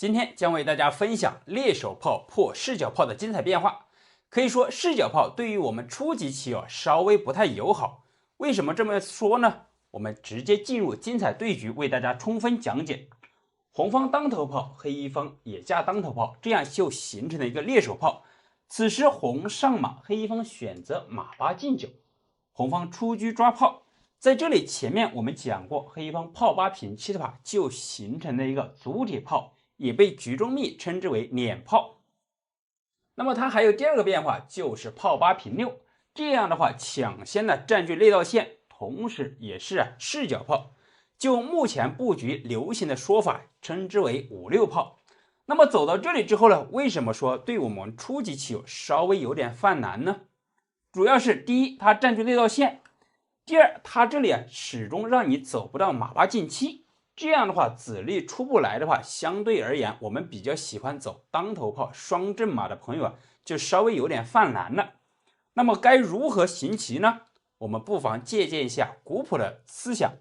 今天将为大家分享猎手炮破视角炮的精彩变化。可以说，视角炮对于我们初级棋友稍微不太友好。为什么这么说呢？我们直接进入精彩对局，为大家充分讲解。红方当头炮，黑方也架当头炮，这样就形成了一个猎手炮。此时红上马，黑方选择马八进九，红方出车抓炮。在这里前面我们讲过，黑方炮八平七的话，就形成了一个足铁炮，也被局中秘称之为撵炮。那么它还有第二个变化，就是炮八平六，这样的话抢先的占据内道线，同时也是视角炮。就目前布局流行的说法，称之为五六炮。那么走到这里之后呢，为什么说对我们初级棋友稍微有点犯难呢？主要是第一，它占据内道线；第二，它这里始终让你走不到马八进七。这样的话，子力出不来的话，相对而言，我们比较喜欢走当头炮双正马的朋友就稍微有点犯难了。那么该如何行棋呢？我们不妨借鉴一下古朴的思想，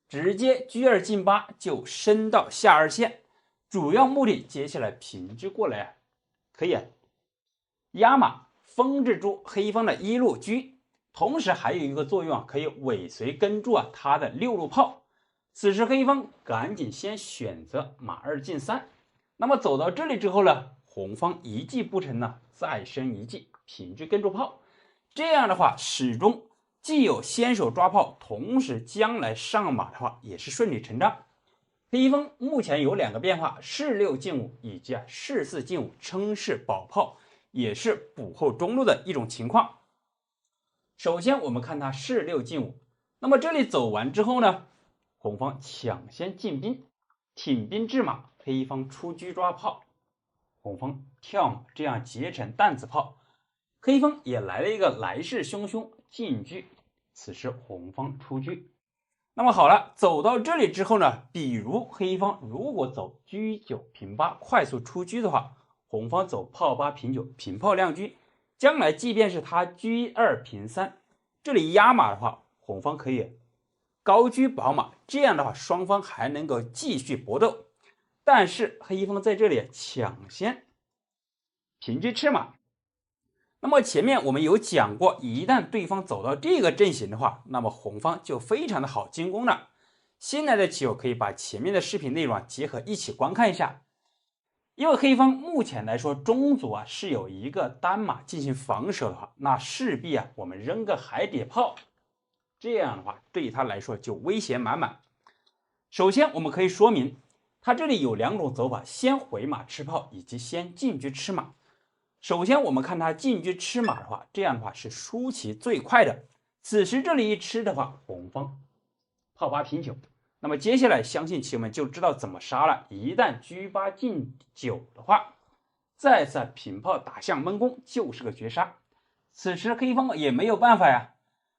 直接车二进八就升到下二线，主要目的接下来平车过来可以压马封制住黑方的一路车，同时还有一个作用可以尾随跟住他的六路炮。此时黑方赶紧先选择马二进三，那么走到这里之后呢，红方一计不成呢，再升一计平车跟住炮。这样的话，始终既有先手抓炮，同时将来上马的话也是顺理成章。黑方目前有两个变化，士六进五以及士四进五称是保炮，也是补后中路的一种情况。首先我们看他士六进五，那么这里走完之后呢，红方抢先进兵，挺兵制马，黑方出车抓炮，红方跳马，这样结成担子炮。黑方也来了一个来势汹汹进车，此时红方出车。那么好了，走到这里之后呢，比如黑方如果走车九平八快速出车的话，红方走炮八平九平炮亮车，将来即便是他车二平三，这里压马的话，红方可以高车保马，这样的话双方还能够继续搏斗。但是黑方在这里抢先平车吃马。那么前面我们有讲过，一旦对方走到这个阵型的话，那么红方就非常的好进攻了。新来的棋友可以把前面的视频内容结合一起观看一下。因为黑方目前来说中组是有一个单马进行防守的话，那势必我们扔个海底炮，这样的话对他来说就威胁满满。首先我们可以说明，他这里有两种走法，先回马吃炮以及先进车吃马。首先我们看他进车吃马的话，这样的话是输棋最快的。此时这里一吃的话，红方炮八平九，那么接下来相信棋友们就知道怎么杀了。一旦车八进九的话，再次平炮打向闷攻，就是个绝杀。此时黑方也没有办法呀，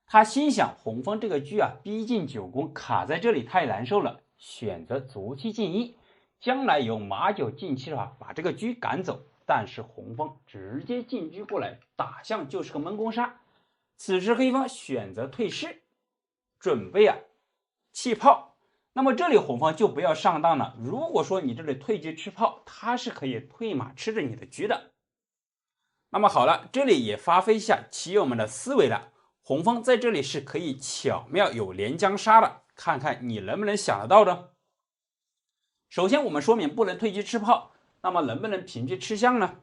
他心想红方这个车逼近九宫，卡在这里太难受了，选择卒七进一，将来有马九进七的话，把这个车赶走。但是红方直接进车过来，打向就是个闷攻杀。此时黑方选择退士，准备弃炮。那么这里红方就不要上当了，如果说你这里退车吃炮，他是可以退马吃着你的车的。那么好了，这里也发挥一下棋友们的思维了。红方在这里是可以巧妙有连江杀的，看看你能不能想得到的。首先我们说明不能退车吃炮，那么能不能平车吃象呢？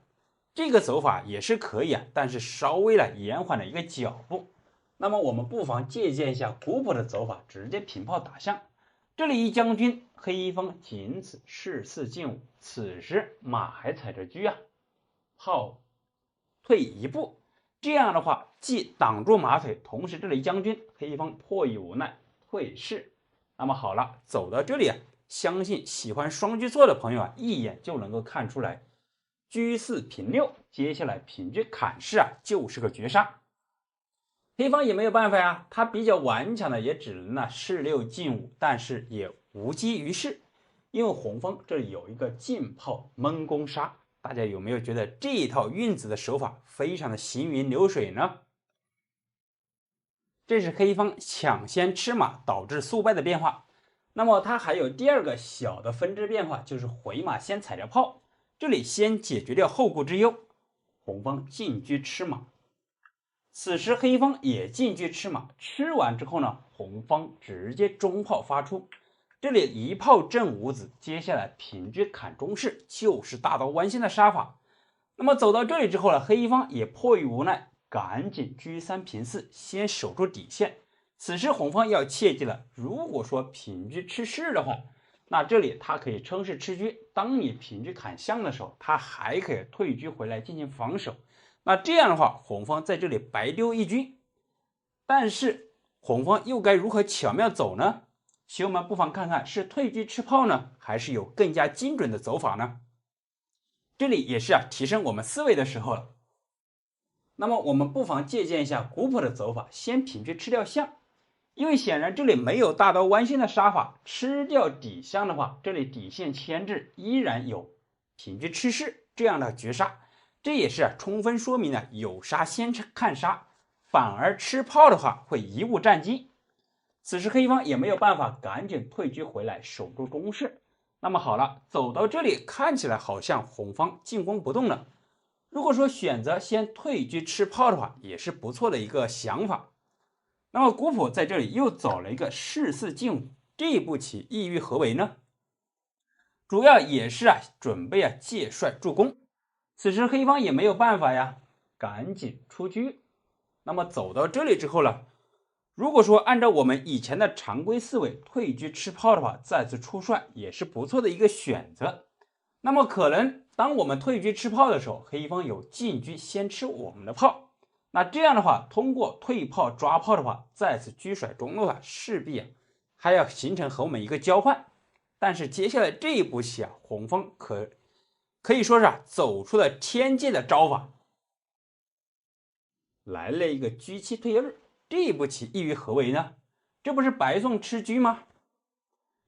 这个走法也是可以但是稍微延缓了一个脚步。那么我们不妨借鉴一下古朴的走法，直接平炮打象。这里一将军，黑方仅此士四进五，此时马还踩着车炮退一步，这样的话既挡住马腿，同时这里将军，黑方迫于无奈退士。那么好了，走到这里相信喜欢双车错的朋友一眼就能够看出来，车四平六，接下来平车砍士就是个绝杀。黑方也没有办法呀，他比较顽强的也只能士六进五，但是也无济于事，因为红方这里有一个进炮闷攻杀。大家有没有觉得这一套运子的手法非常的行云流水呢？这是黑方抢先吃马导致速败的变化。那么它还有第二个小的分支变化，就是回马先踩掉炮，这里先解决掉后顾之忧，红方进车吃马。此时黑方也进车吃马，吃完之后呢，红方直接中炮发出，这里一炮正五子，接下来平车砍中士，就是大刀弯线的杀法。那么走到这里之后呢，黑方也迫于无奈，赶紧车三平四，先守住底线。此时红方要切记了，如果说平车吃士的话，那这里他可以称是吃车，当你平车砍象的时候，他还可以退车回来进行防守。那这样的话，红方在这里白丢一军，但是红方又该如何巧妙走呢？棋友们不妨看看是退车吃炮呢，还是有更加精准的走法呢？这里也是提升我们思维的时候了。那么我们不妨借鉴一下古朴的走法，先平车吃掉象，因为显然这里没有大刀弯线的杀法，吃掉底象的话，这里底线牵制依然有平车吃士这样的绝杀，这也是充分说明了有杀先看杀，反而吃炮的话会贻误战机。此时黑方也没有办法，赶紧退车回来守住中士。那么好了，走到这里看起来好像红方进攻不动了，如果说选择先退车吃炮的话，也是不错的一个想法。那么古朴在这里又走了一个士四进五，这步棋意欲何为呢？主要也是准备借帅助攻。此时黑方也没有办法呀，赶紧出车。那么走到这里之后了，如果说按照我们以前的常规思维，退车吃炮的话，再次出帅也是不错的一个选择。那么可能当我们退车吃炮的时候，黑方有进车先吃我们的炮，那这样的话，通过退炮抓炮的话，再次车甩中路势必还要形成和我们一个交换。但是接下来这一步棋红方可以说是走出了天界的招法，来了一个车7退2。这一步棋意欲何为呢？这不是白送吃车吗？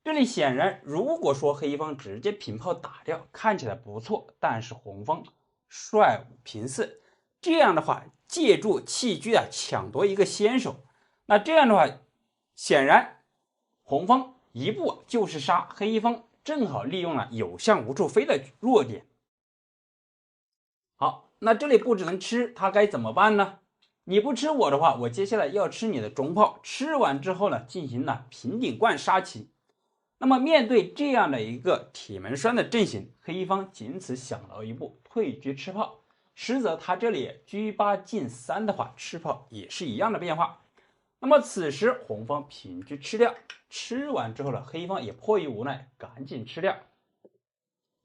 这里显然如果说黑方直接平炮打掉，看起来不错，但是红方帅5平4，这样的话借助弃车抢夺一个先手，那这样的话显然红方一步就是杀，黑方正好利用了有象无处飞的弱点。好，那这里不只能吃，他该怎么办呢？你不吃我的话，我接下来要吃你的中炮，吃完之后呢，进行了平顶贯杀棋。那么面对这样的一个铁门栓的阵型，黑方仅此想到一步，退车吃炮，实则他这里车8进3的话，吃炮也是一样的变化。那么此时红方平车吃掉，吃完之后呢，黑方也迫于无奈，赶紧吃掉，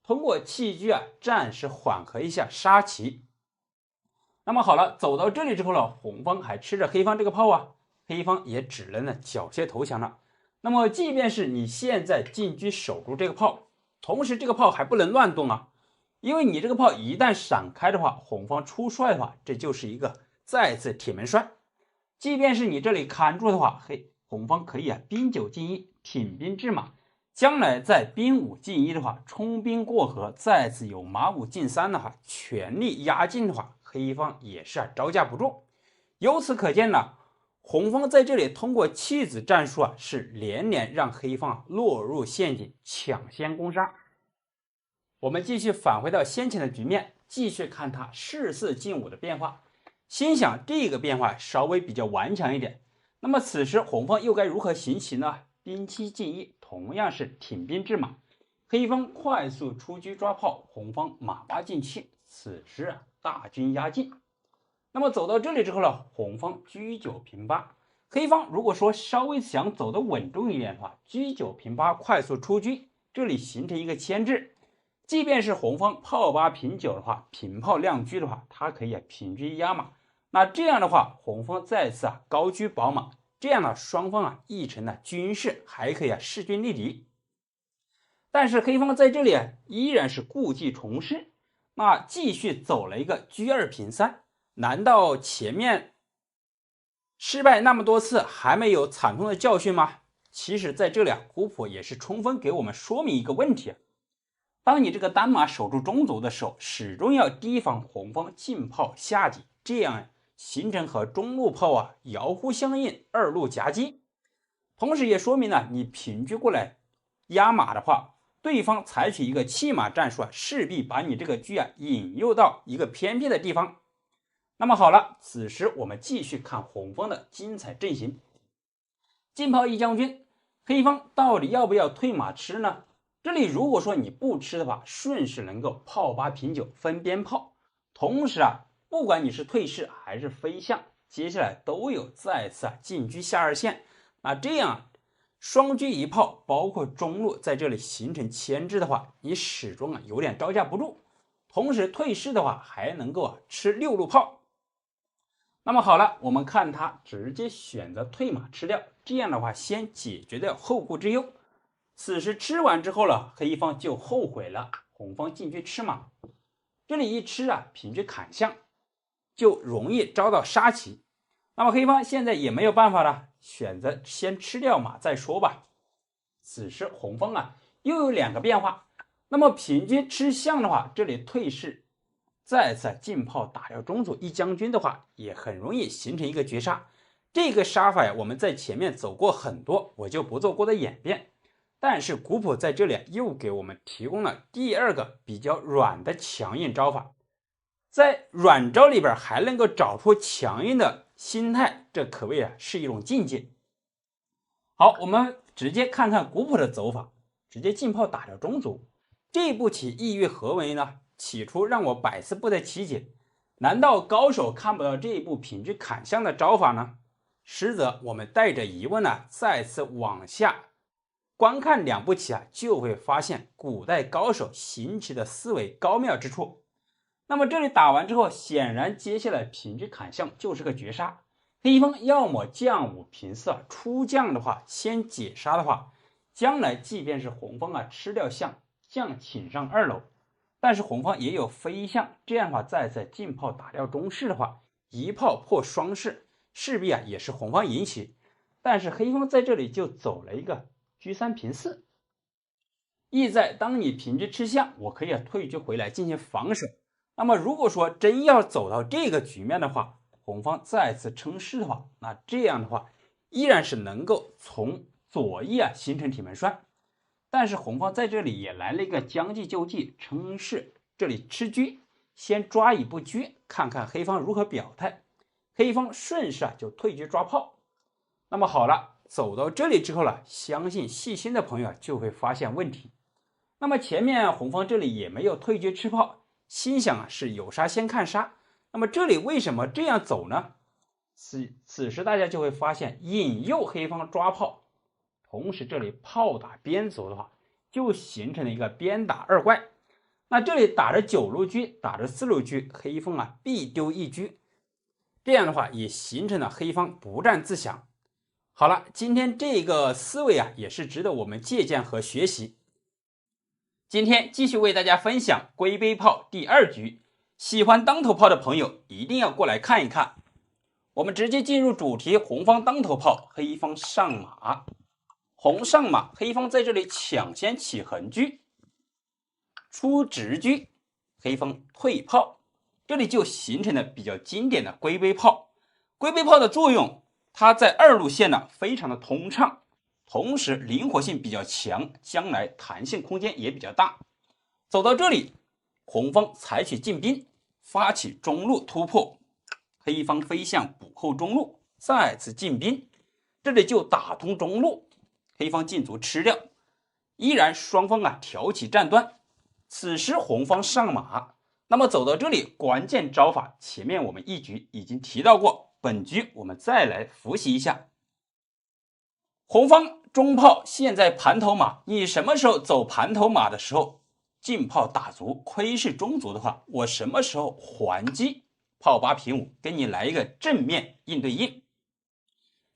通过弃车暂时缓和一下杀棋。那么好了，走到这里之后呢，红方还吃着黑方这个炮黑方也只能缴械投降了。那么即便是你现在进车守住这个炮，同时这个炮还不能乱动因为你这个炮一旦闪开的话，红方出帅的话，这就是一个再次铁门栓。即便是你这里砍住的话，红方可以兵9进1，挺兵制马，将来在兵5进1的话，冲兵过河，再次有马5进3的话，全力压境的话，黑方也是招架不住。由此可见呢，红方在这里通过弃子战术是连连让黑方落入陷阱，抢先攻杀。我们继续返回到先前的局面，继续看他士4进5的变化。心想这个变化稍微比较顽强一点，那么此时红方又该如何行棋呢？兵7进1，同样是挺兵制马，黑方快速出车抓炮，红方马8进7，此时大军压境。那么走到这里之后呢，红方车9平8，黑方如果说稍微想走得稳重一点的话，车9平8快速出车，这里形成一个牵制。即便是红方炮8平9的话，平炮亮车的话，它可以平车压马。那这样的话，红方再次高车保马，这样呢，双方议成了军事，还可以势均力敌。但是黑方在这里依然是故技重施，那继续走了一个车2平3。难道前面失败那么多次还没有惨痛的教训吗？其实在这里古朴也是充分给我们说明一个问题，当你这个单马守住中轴的时候，始终要提防红方进炮下底，这样形成和中路炮遥互相应，二路夹击。同时也说明了你平车过来压马的话，对方采取一个弃马战术势必把你这个车引诱到一个偏僻的地方。那么好了，此时我们继续看红方的精彩阵型。进炮一将军，黑方到底要不要退马吃呢？这里如果说你不吃的话，顺势能够炮8平9分边炮，同时不管你是退士还是飞象，接下来都有再次进车下2线。那这样双车一炮，包括中路在这里形成牵制的话，你始终有点招架不住。同时退士的话还能够吃6路炮。那么好了，我们看他直接选择退马吃掉，这样的话先解决掉后顾之忧。此时吃完之后了，黑方就后悔了，红方进去吃马，这里一吃平车砍象，就容易遭到杀棋。那么黑方现在也没有办法了，选择先吃掉马再说吧。此时红方又有2个变化，那么平车吃象的话，这里退士再次进炮打掉中卒一将军的话，也很容易形成一个绝杀。这个杀法我们在前面走过很多，我就不做过的演变。但是古朴在这里又给我们提供了第2个比较软的强硬招法，在软招里边还能够找出强硬的心态，这可谓是一种境界。好，我们直接看看古朴的走法，直接进炮打掉中卒。这步棋意欲何为呢？起初让我百思不得其解，难道高手看不到这一步平车砍象的招法呢？实则我们带着疑问再次往下观看2步棋就会发现古代高手行棋的思维高妙之处。那么这里打完之后，显然接下来平车砍象就是个绝杀。黑方要么将5平4出将的话，先解杀的话，将来即便是红方吃掉象，将请上2楼，但是红方也有飞象，这样的话再次进炮打掉中士的话，一炮破双士，势必也是红方赢棋。但是黑方在这里就走了一个车3平4，意在当你平车吃象，我可以退车回来进行防守。那么如果说真要走到这个局面的话，红方再次称势的话，那这样的话依然是能够从左翼形成铁门栓。但是红方在这里也来了一个将计就计，称势，这里吃车，先抓一步车，看看黑方如何表态。黑方顺势就退车抓炮。那么好了，走到这里之后了，相信细心的朋友就会发现问题。那么前面红方这里也没有退车吃炮，心想是有杀先看杀。那么这里为什么这样走呢？此时大家就会发现引诱黑方抓炮，同时这里炮打边卒的话，就形成了一个边打2怪。那这里打着9路车，打着4路车，黑方必丢1车，这样的话也形成了黑方不战自降。好了，今天这个思维也是值得我们借鉴和学习。今天继续为大家分享龟背炮第2局，喜欢当头炮的朋友一定要过来看一看。我们直接进入主题，红方当头炮，黑方上马。红上马，黑方在这里抢先起横车，出直车，黑方退炮，这里就形成了比较经典的龟背炮。龟背炮的作用，它在2路线非常的通畅，同时灵活性比较强，将来弹性空间也比较大。走到这里，红方采取进兵，发起中路突破，黑方飞象补后中路，再次进兵，这里就打通中路，黑方进卒吃掉，依然双方挑起战端。此时红方上马，那么走到这里，关键招法前面我们一局已经提到过，本局我们再来复习一下。红方中炮现在盘头马，你什么时候走盘头马的时候进炮打卒，窥视中卒的话，我什么时候还击炮8平5，跟你来一个正面应对应。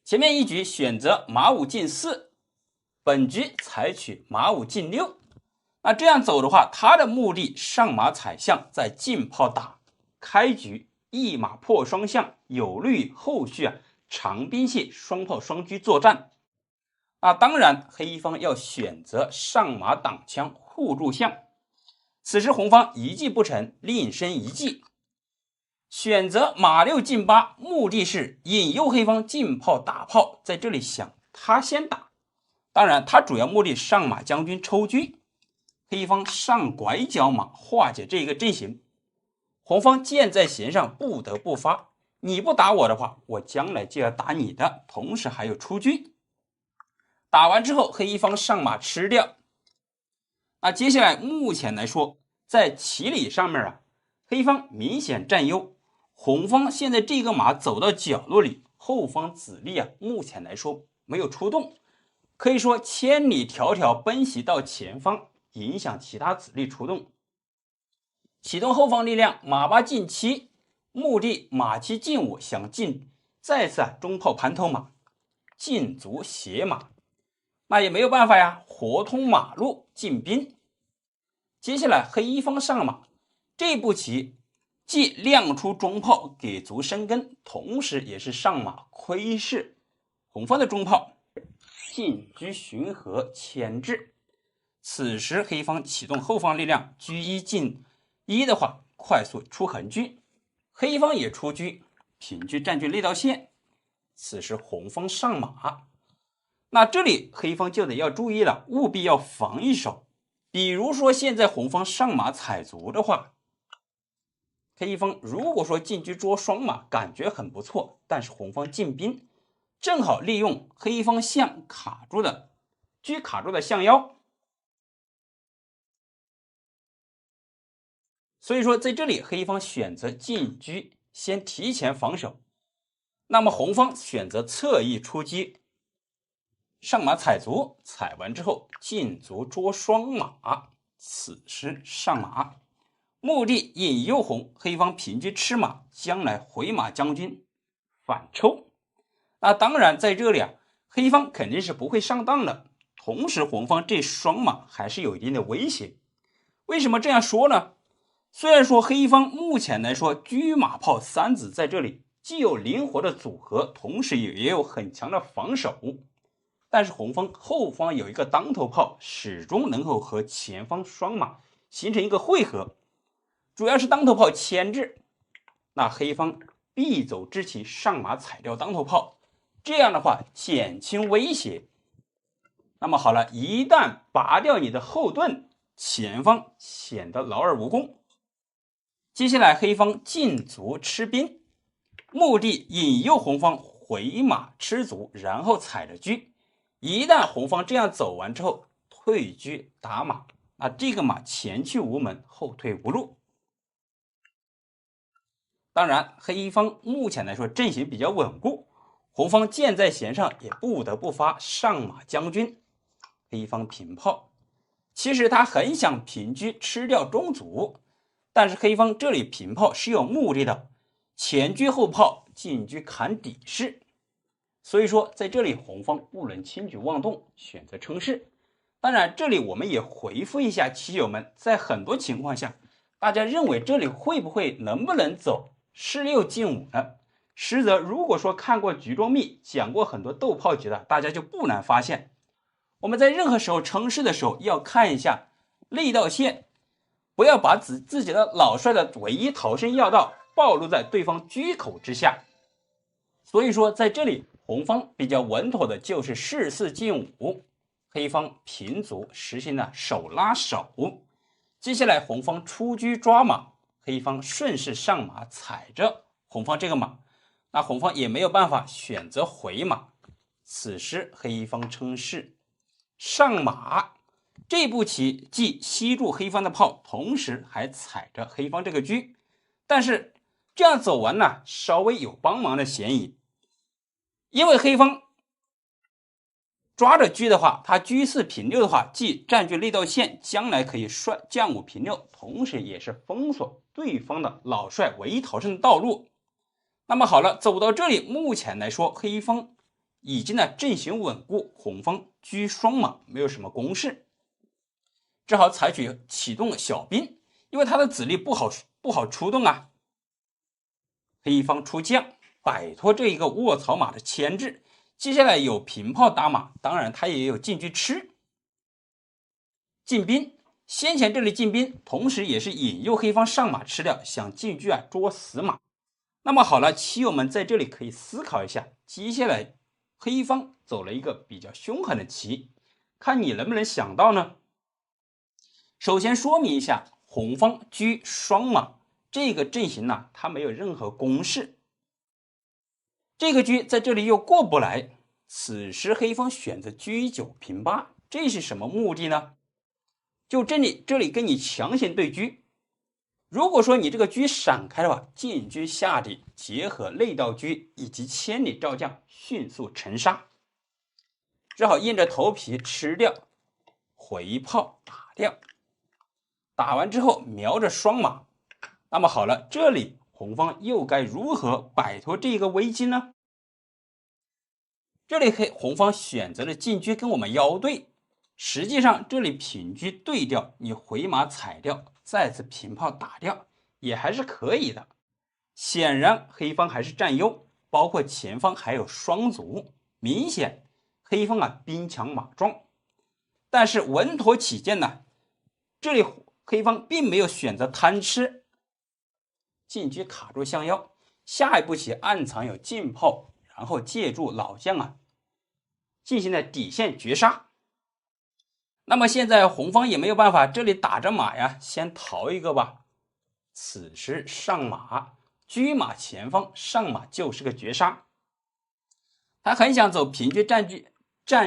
前面一局选择马5进4，本局采取马5进6。那这样走的话，他的目的上马踩象，再进炮打，开局一马破双象，有利于后续长兵械双炮双车作战。当然黑方要选择上马挡枪护住象。此时红方一计不成，另生一计，选择马6进8，目的是引诱黑方进炮打炮，在这里想他先打，当然，它主要目的上马将军抽车，黑方上拐角马化解这个阵型。红方箭在弦上不得不发，你不打我的话，我将来就要打你的，同时还有出车。打完之后，黑方上马吃掉。那接下来目前来说，在棋理上面啊，黑方明显占优。红方现在这个马走到角落里，后方子力啊，目前来说没有出动，可以说千里迢迢奔袭到前方，影响其他子力出动。启动后方力量，马八进七，目的马七进五，想进再次中炮盘头马，进卒斜马，那也没有办法呀，活通马路进兵。接下来黑方上马，这步棋既亮出中炮给卒生根，同时也是上马窥视红方的中炮，进车巡河牵制。此时黑方启动后方力量，车一进一的话，快速出横车，黑方也出车，平车占据那道线。此时红方上马，那这里黑方就得要注意了，务必要防一手。比如说现在红方上马踩卒的话，黑方如果说进车捉双马感觉很不错，但是红方进兵正好利用黑方象卡住的车卡住的象腰，所以说在这里黑方选择进车先提前防守，那么红方选择侧翼出车，上马踩卒，踩完之后进卒捉双马，此时上马，目的引诱红，黑方平车吃马，将来回马将军反抽。那当然在这里啊，黑方肯定是不会上当的，同时红方这双马还是有一定的威胁。为什么这样说呢？虽然说黑方目前来说车马炮三子在这里既有灵活的组合，同时也有很强的防守，但是红方后方有一个当头炮，始终能够和前方双马形成一个汇合，主要是当头炮牵制。那黑方必走之棋上马踩掉当头炮，这样的话减轻威胁。那么好了，一旦拔掉你的后盾，前方显得劳而无功。接下来黑方进卒吃兵，目的引诱红方回马吃卒，然后踩着车。一旦红方这样走完之后，退车打马，那这个马前去无门，后退无路。当然黑方目前来说阵型比较稳固，红方箭在弦上也不得不发上马将军。黑方平炮，其实他很想平车吃掉中卒，但是黑方这里平炮是有目的的，前车后炮，进车砍底式。所以说在这里红方不能轻举妄动，选择称势。当然这里我们也回复一下棋友们，在很多情况下大家认为这里会不会能不能走士六进五呢？实则如果说看过局中秘，讲过很多斗炮局的，大家就不难发现，我们在任何时候称势的时候要看一下那道线，不要把自己的老帅的唯一逃生要道暴露在对方车口之下。所以说在这里红方比较稳妥的就是士四进五，黑方平卒实行了手拉手。接下来红方出车抓马，黑方顺势上马踩着红方这个马，那红方也没有办法，选择回马。此时黑方称势上马，这步棋既吸住黑方的炮，同时还踩着黑方这个车，但是这样走完呢，稍微有帮忙的嫌疑，因为黑方抓着车的话，他车四平六的话，既占据那道线，将来可以帅将五平六，同时也是封锁对方的老帅唯一逃生的道路。那么好了，走到这里，目前来说黑方已经呢阵型稳固，红方车双马没有什么攻势，只好采取启动小兵，因为他的子力不好出动啊。黑方出将，摆脱这一个卧槽马的牵制。接下来有平炮打马，当然他也有进车吃进兵。先前这里进兵，同时也是引诱黑方上马吃掉，想进车捉死马。那么好了，棋友们在这里可以思考一下，接下来黑方走了一个比较凶狠的棋，看你能不能想到呢？首先说明一下，红方车双马这个阵型呢，它没有任何攻势。这个车在这里又过不来，此时黑方选择车9平8，这是什么目的呢？就这里跟你强行对车。如果说你这个车闪开的话，进车下底，结合内道车以及千里照将，迅速沉杀，只好硬着头皮吃掉，回炮打掉。打完之后瞄着双马，那么好了，这里红方又该如何摆脱这个危机呢？这里红方选择了进车跟我们腰对，实际上这里平车对掉，你回马踩掉，再次平炮打掉也还是可以的。显然黑方还是占优，包括前方还有双卒，明显黑方兵强马壮。但是稳妥起见呢，这里黑方并没有选择贪吃，进车卡住相腰，下一步棋暗藏有进炮，然后借助老将进行了底线绝杀。那么现在红方也没有办法，这里打着马呀，先逃一个吧。此时上马，车马前方上马就是个绝杀。他很想走平车占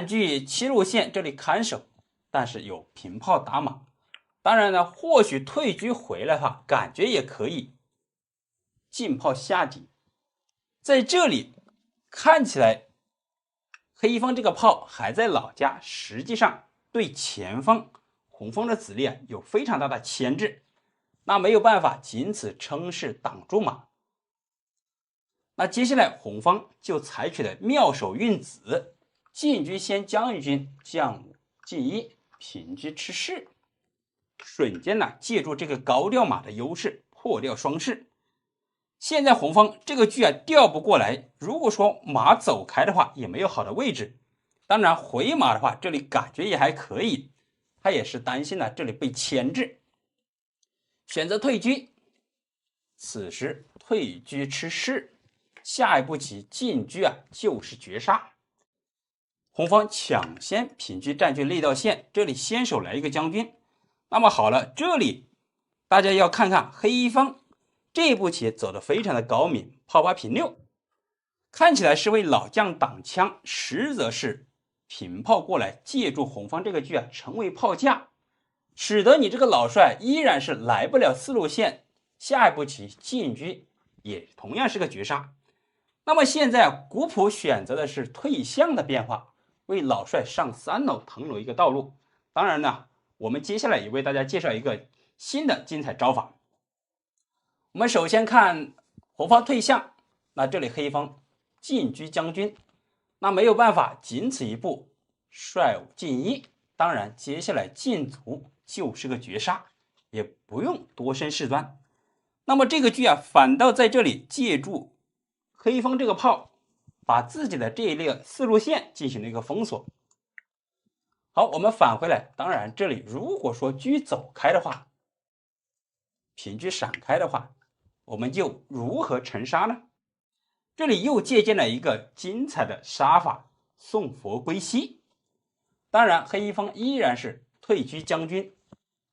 据7路线，这里看守，但是有平炮打马。当然呢，或许退车回来的话，感觉也可以进炮下底。在这里看起来黑方这个炮还在老家，实际上对前方红方的子力有非常大的牵制，那没有办法，仅此称是挡住马。那接下来红方就采取了妙手运子，进车先将一军，将5进1，平车吃士，瞬间借助这个高调马的优势破掉双士。现在红方这个车调不过来，如果说马走开的话，也没有好的位置。当然回马的话，这里感觉也还可以，他也是担心这里被牵制，选择退车。此时退车吃士，下一步棋进车就是绝杀。红方抢先平车占据内道线，这里先手来一个将军。那么好了，这里大家要看看黑方这步棋走得非常的高明，炮8平6，看起来是为老将挡枪，实则是平炮过来，借助红方这个车成为炮架，使得你这个老帅依然是来不了4路线，下一步棋进车也同样是个绝杀。那么现在古朴选择的是退象的变化，为老帅上3楼腾出一个道路。当然呢，我们接下来也为大家介绍一个新的精彩招法。我们首先看红方退象，那这里黑方进车将军，那没有办法，仅此一步，帅5进1。当然接下来进卒就是个绝杀，也不用多深事端。那么这个车反倒在这里借助黑方这个炮，把自己的这一列4路线进行了一个封锁。好，我们返回来，当然这里如果说车走开的话，平车闪开的话，我们就如何沉杀呢？这里又借鉴了一个精彩的杀法，送佛归西。当然黑方依然是退车将军，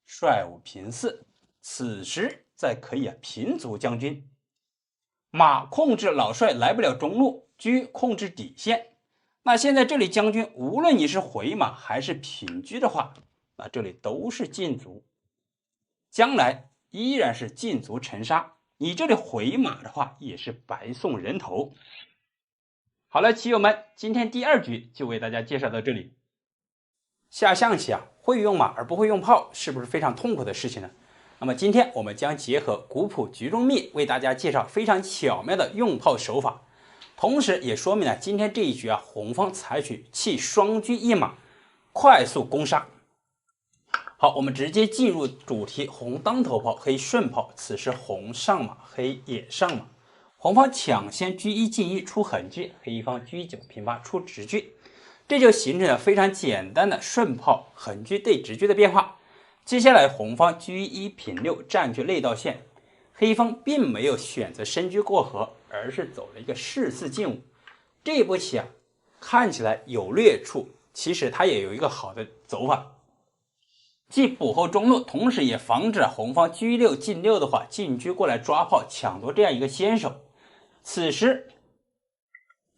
帅5平4，此时再可以平卒将军，马控制老帅来不了中路，车控制底线。那现在这里将军无论你是回马还是平车的话，那这里都是进卒，将来依然是进卒沉杀。你这里回马的话也是白送人头。好了，棋友们，今天第2局就为大家介绍到这里。下象棋会用马而不会用炮，是不是非常痛苦的事情呢？那么今天我们将结合古朴局中秘，为大家介绍非常巧妙的用炮手法，同时也说明了今天这一局红方采取弃双车一马，快速攻杀。好，我们直接进入主题，红当头炮，黑顺炮。此时红上马，黑也上马。红方抢先车1进1出横车，黑方车9平8出直车，这就形成了非常简单的顺炮横车对直车的变化。接下来红方车1平6占据内道线，黑方并没有选择深车过河，而是走了一个士4进5。这一步棋看起来有略处，其实它也有一个好的走法，既补后中路，同时也防止红方车6进6的话，进车过来抓炮抢夺这样一个先手。此时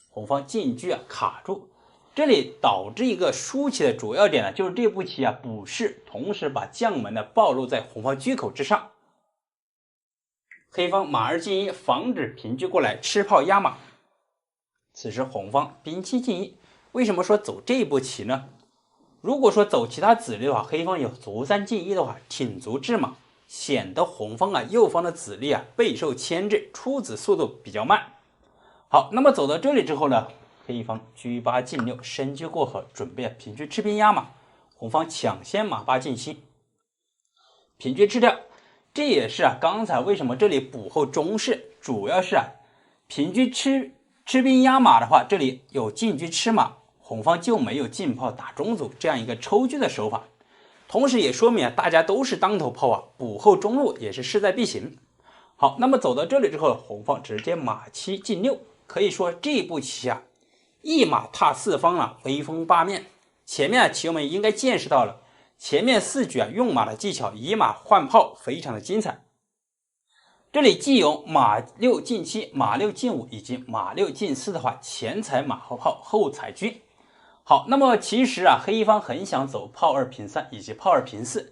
红方进车卡住，这里导致一个输棋的主要点呢，就是这步棋补士，同时把将门暴露在红方车口之上。黑方马2进1，防止平车过来吃炮压马。此时红方兵7进1，为什么说走这步棋呢？如果说走其他子力的话，黑方有卒3进1的话，挺卒制马，显得红方右方的子力备受牵制，出子速度比较慢。好，那么走到这里之后呢，黑方车8进6，深车过河，准备平车吃兵压马，红方抢先马8进7，平车吃掉。这也是刚才为什么这里补后中士，主要是平车吃兵压马的话，这里有进车吃马，红方就没有进炮打中卒这样一个抽车的手法，同时也说明大家都是当头炮补后中路也是势在必行。好，那么走到这里之后，红方直接马7进6，可以说这步棋一马踏四方威风八面。前面棋友们应该见识到了，前面4局用马的技巧，以马换炮非常的精彩。这里既有马6进7、马6进5以及马6进4的话，前踩马后炮，后踩车。好，那么其实黑方很想走炮2平3以及炮2平4，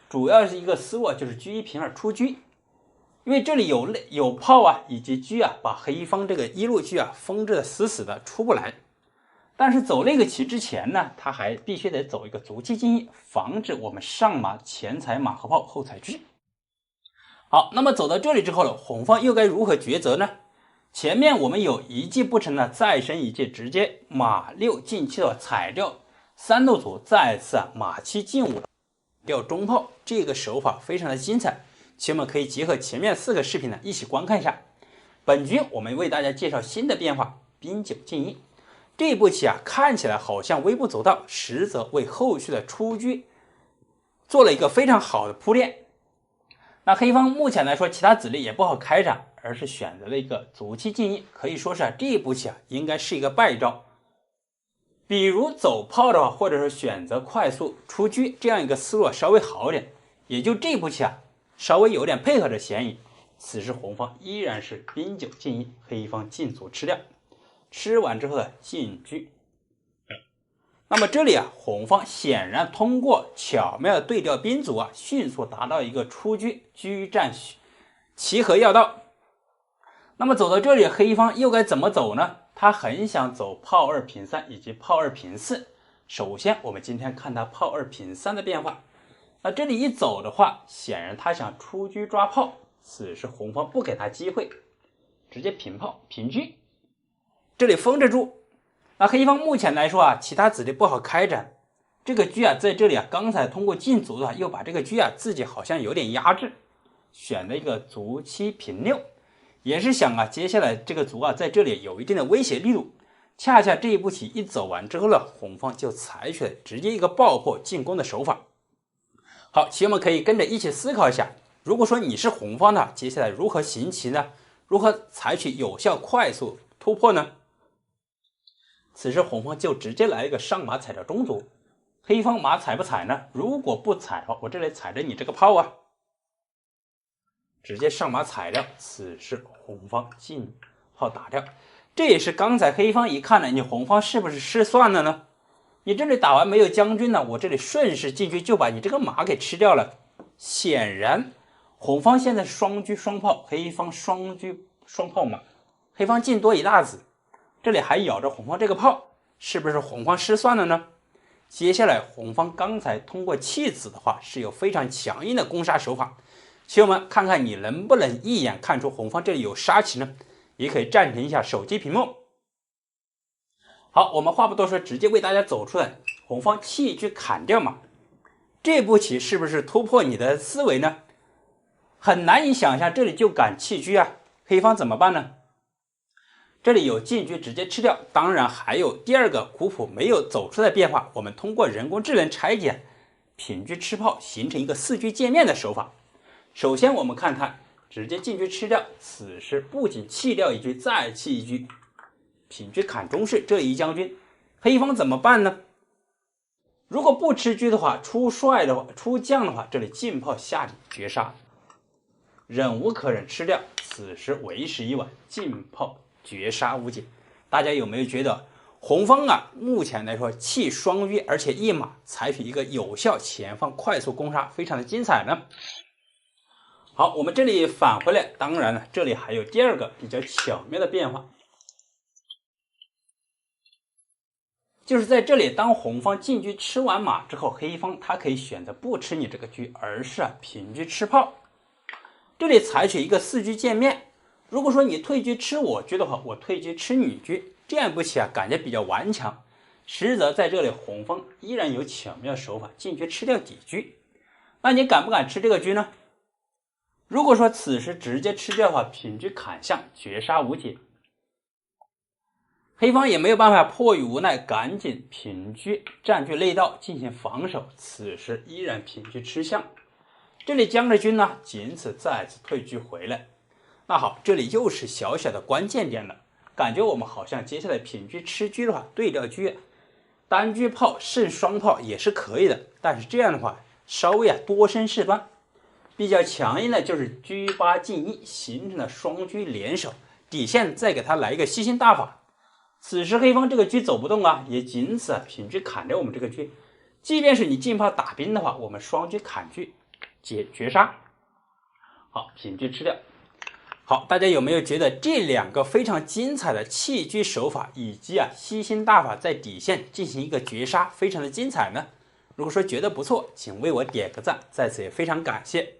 主要是一个思路就是车1平2出车，因为这里有炮以及车把黑方这个一路车封制的死死的，出不来。但是走那个棋之前呢，他还必须得走一个卒7进1，防止我们上马前踩马后炮，后踩车。好，那么走到这里之后了，红方又该如何抉择呢？前面我们有一计不成呢，再生一计，直接马6进7的踩掉3路卒，再次马7进5掉中炮，这个手法非常的精彩，棋友们可以结合前面4个视频一起观看一下。本局我们为大家介绍新的变化，兵9进1。这步棋看起来好像微不足道，实则为后续的出车做了一个非常好的铺垫。那黑方目前来说，其他子力也不好开展，而是选择了一个卒7进1，可以说是这步棋应该是一个败招。比如走炮的话，或者是选择快速出车这样一个思路稍微好一点，也就这步棋稍微有点配合的嫌疑。此时红方依然是兵9进1，黑方进卒吃掉，吃完之后进车。那么这里红方显然通过巧妙的对调兵卒迅速达到一个出车车战棋和要道。那么走到这里，黑方又该怎么走呢？他很想走炮2平3以及炮2平4。首先我们今天看他炮2平3的变化。那这里一走的话，显然他想出车抓炮，此时红方不给他机会，直接平炮平车，这里封着住。那黑方目前来说其他子力不好开展，这个车在这里刚才通过进卒的话，又把这个车自己好像有点压制，选了一个卒7平6，也是想接下来这个卒在这里有一定的威胁力度。恰恰这一步棋一走完之后呢，红方就采取了直接一个爆破进攻的手法。好，棋友们可以跟着一起思考一下，如果说你是红方的，接下来如何行棋呢？如何采取有效快速突破呢？此时红方就直接来一个上马踩着中卒，黑方马踩不踩呢？如果不踩的话，我这里踩着你这个炮直接上马踩掉，此时红方进炮打掉。这也是刚才黑方一看呢，你红方是不是失算了呢？你这里打完没有将军呢，我这里顺势进去就把你这个马给吃掉了。显然红方现在双车双炮，黑方双车双炮马，黑方进多一大子，这里还咬着红方这个炮，是不是红方失算了呢？接下来红方刚才通过弃子的话，是有非常强硬的攻杀手法。棋友们看看你能不能一眼看出红方这里有杀棋呢？也可以暂停一下手机屏幕。好，我们话不多说，直接为大家走出来。红方弃车砍掉马，这步棋是不是突破你的思维呢？很难以想象这里就敢弃车黑方怎么办呢？这里有进车直接吃掉，当然还有第二个古朴没有走出的变化，我们通过人工智能拆解平车吃炮，形成一个4车界面的手法。首先我们看它直接进车吃掉，此时不仅弃掉一车，再弃一车，平车砍中士，这一将军，黑方怎么办呢？如果不吃车的话，出帅的话，出将的话，这里进炮下底绝杀，忍无可忍吃掉，此时为时已晚，进炮绝杀无解。大家有没有觉得红方啊，目前来说弃双车，而且一马采取一个有效前方快速攻杀，非常的精彩呢？好，我们这里返回来，当然了，这里还有第二个比较巧妙的变化，就是在这里，当红方进车吃完马之后，黑方他可以选择不吃你这个车，而是平车吃炮。这里采取一个4车见面，如果说你退车吃我车的话，我退车吃你车，这样不起感觉比较顽强。实则在这里，红方依然有巧妙手法，进车吃掉底车。那你敢不敢吃这个车呢？如果说此时直接吃掉的话，平车砍象，绝杀无解。黑方也没有办法，迫于无奈，赶紧平车占据内道进行防守。此时依然平车吃象，这里江浙军呢，仅此再次退车回来。那好，这里又是小小的关键点了，感觉我们好像接下来平车吃车的话，对调车单车炮胜双炮也是可以的，但是这样的话稍微多生事端。比较强硬的就是车8进1，形成了双车联手，底线再给他来一个吸星大法。此时黑方这个车走不动啊，也仅此平车砍掉我们这个车。即便是你进炮打兵的话，我们双车砍车绝杀。好，平车吃掉。好，大家有没有觉得这两个非常精彩的弃车手法以及吸星大法在底线进行一个绝杀，非常的精彩呢？如果说觉得不错，请为我点个赞，在此也非常感谢。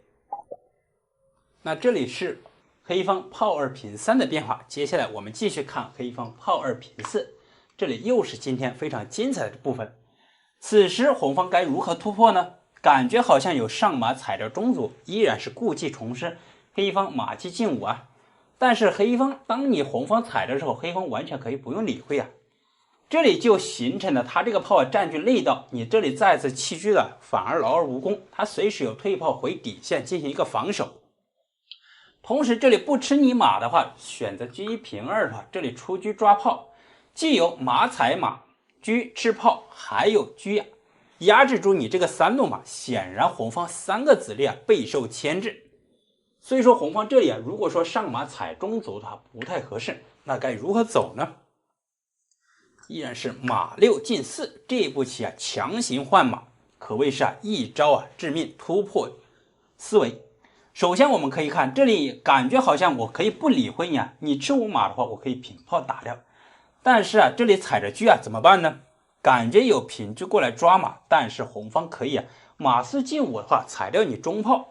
那这里是黑方炮2平3的变化，接下来我们继续看黑方炮2平4，这里又是今天非常精彩的部分。此时红方该如何突破呢？感觉好像有上马踩着中卒，依然是故技重施，黑方马七进5啊。但是黑方当你红方踩的时候，黑方完全可以不用理会啊。这里就形成了他这个炮占据内道，你这里再次弃车了，反而劳而无功，他随时有退炮回底线进行一个防守。同时这里不吃你马的话，选择车1平2的话，这里出车抓炮，既有马踩马，车吃炮，还有车压制住你这个3路马，显然红方3个子力备受牵制。所以说红方这里如果说上马踩中卒的话不太合适，那该如何走呢？依然是马6进4，这一步棋强行换马，可谓是一招致命，突破思维。首先我们可以看这里，感觉好像我可以不理会你你吃我马的话，我可以平炮打掉。但是这里踩着车怎么办呢？感觉有平车过来抓马，但是红方可以马4进5的话踩掉你中炮。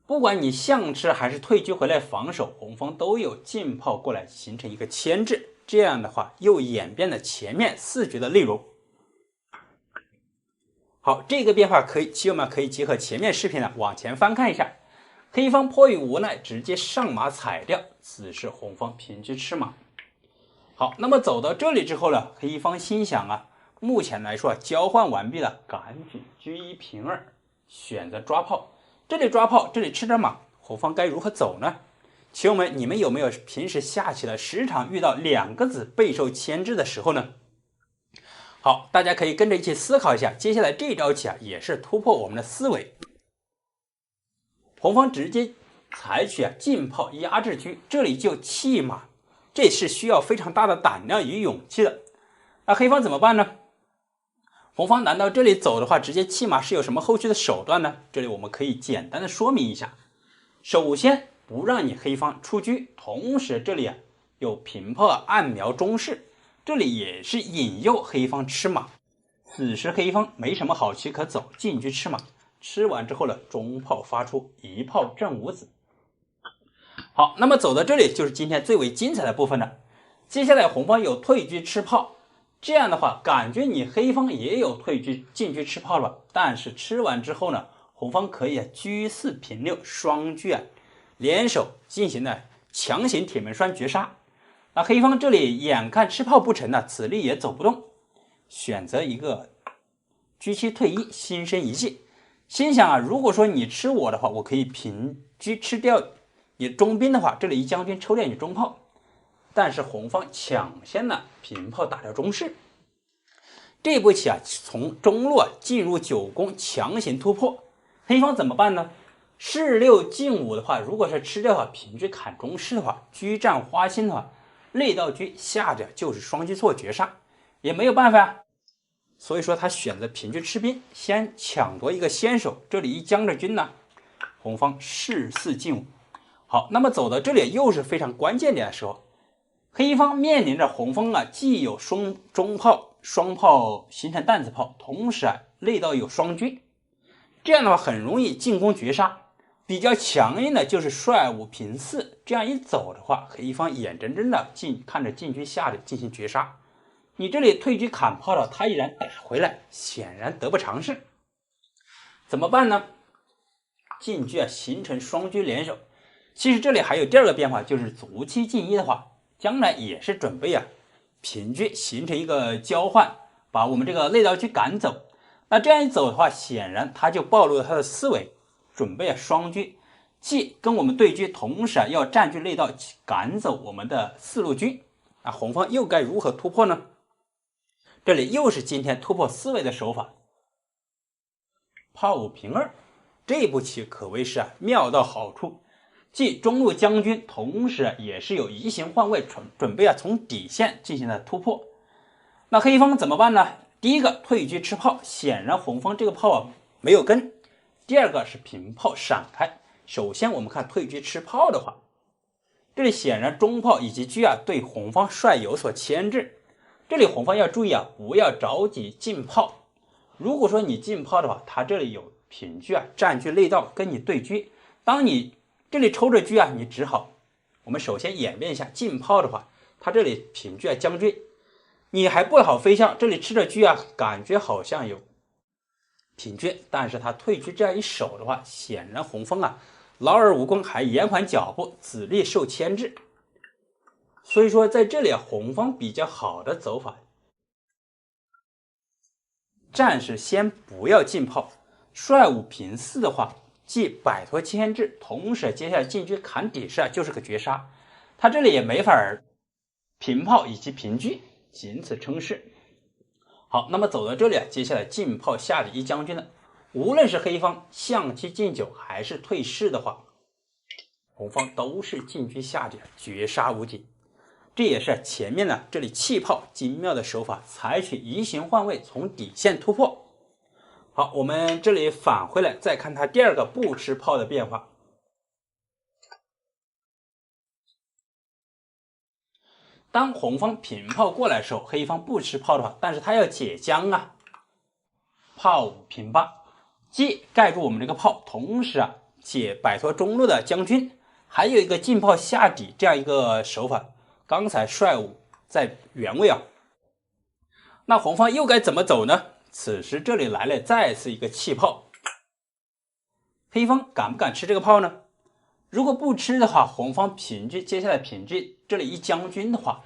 不管你象吃还是退车回来防守，红方都有进炮过来形成一个牵制，这样的话又演变了前面4局的内容。好，这个变化棋友们可以结合前面视频往前翻看一下。黑方迫于无奈直接上马踩掉，此时红方平车吃马。好，那么走到这里之后呢，黑方心想目前来说交换完毕了，赶紧车1平2，选择抓炮。这里抓炮，这里吃着马，红方该如何走呢？棋友们，你们有没有平时下棋时常遇到2个子备受牵制的时候呢？好，大家可以跟着一起思考一下，接下来这招棋也是突破我们的思维。红方直接采取进炮压制车，这里就弃马，这是需要非常大的胆量与勇气的。那黑方怎么办呢？红方难道这里走的话直接弃马是有什么后续的手段呢？这里我们可以简单的说明一下。首先不让你黑方出车，同时这里有平炮暗瞄中士，这里也是引诱黑方吃马。此时黑方没什么好棋可走，进车吃马，吃完之后呢，中炮发出，一炮正5子。好，那么走到这里就是今天最为精彩的部分了。接下来红方有退车吃炮，这样的话感觉你黑方也有退车进车吃炮了，但是吃完之后呢，红方可以车4平6，双车联手进行了强行铁门栓绝杀。那黑方这里眼看吃炮不成呢，此力也走不动，选择一个车7退1，心生一计，心想如果说你吃我的话，我可以平车吃掉你中兵的话，这里一将军抽掉你中炮，但是红方抢先了平炮打掉中士。这步棋啊，从中路进入9宫强行突破，黑方怎么办呢？士6进5的话，如果是吃掉的话，平车砍中士的话，车占花心的话，内道车下着就是双车错绝杀，也没有办法啊。所以说他选择平车吃兵，先抢夺一个先手。这里一将着军呢，红方士4进5。好，那么走到这里又是非常关键点的时候，黑方面临着红方啊，既有中炮、双炮形成弹子炮，同时啊内道有双车，这样的话很容易进攻绝杀。比较强硬的就是帅5平4，这样一走的话，黑方眼睁睁的看着进车下着进行绝杀。你这里退车砍炮了，他依然打回来，显然得不偿失。怎么办呢？进车啊形成双车联手。其实这里还有第二个变化，就是卒7进1的话，将来也是准备啊平车形成一个交换，把我们这个内道车赶走。那这样一走的话，显然他就暴露了他的思维，准备啊双车，既跟我们对车，同时啊要占据内道，赶走我们的4路军。啊，红方又该如何突破呢？这里又是今天突破思维的手法，炮5平2，这步棋可谓是妙到好处，既中路将军，同时也是有移形换位，准备从底线进行了突破。那黑方怎么办呢？第一个退车吃炮，显然红方这个炮没有跟。第二个是平炮闪开。首先我们看退车吃炮的话，这里显然中炮以及车对红方帅有所牵制。这里红方要注意不要着急进炮。如果说你进炮的话，他这里有平车占据内道跟你对车，当你这里抽着车你只好，我们首先演变一下进炮的话，他这里平车将军，你还不好飞象，这里吃着车感觉好像有平车，但是他退车这样一守的话，显然红方劳而无功，还延缓脚步，子力受牵制。所以说在这里红方比较好的走法，暂时先不要进炮，帅5平4的话，既摆脱牵制，同时接下来进车砍底士就是个绝杀，他这里也没法平炮以及平车，仅此称是。好，那么走到这里接下来进炮下底一将军的，无论是黑方象7进9还是退士的话，红方都是进车下底绝杀无解。这也是前面这里弃炮精妙的手法，采取移形换位，从底线突破。好，我们这里返回来再看他第二个不吃炮的变化。当红方平炮过来的时候，黑方不吃炮的话，但是他要解将炮5平8，既盖住我们这个炮，同时摆脱中路的将军，还有一个进炮下底这样一个手法。刚才帅5在原位那红方又该怎么走呢？此时这里来了再次一个弃炮，黑方敢不敢吃这个炮呢？如果不吃的话，红方平车，接下来平车这里一将军的话，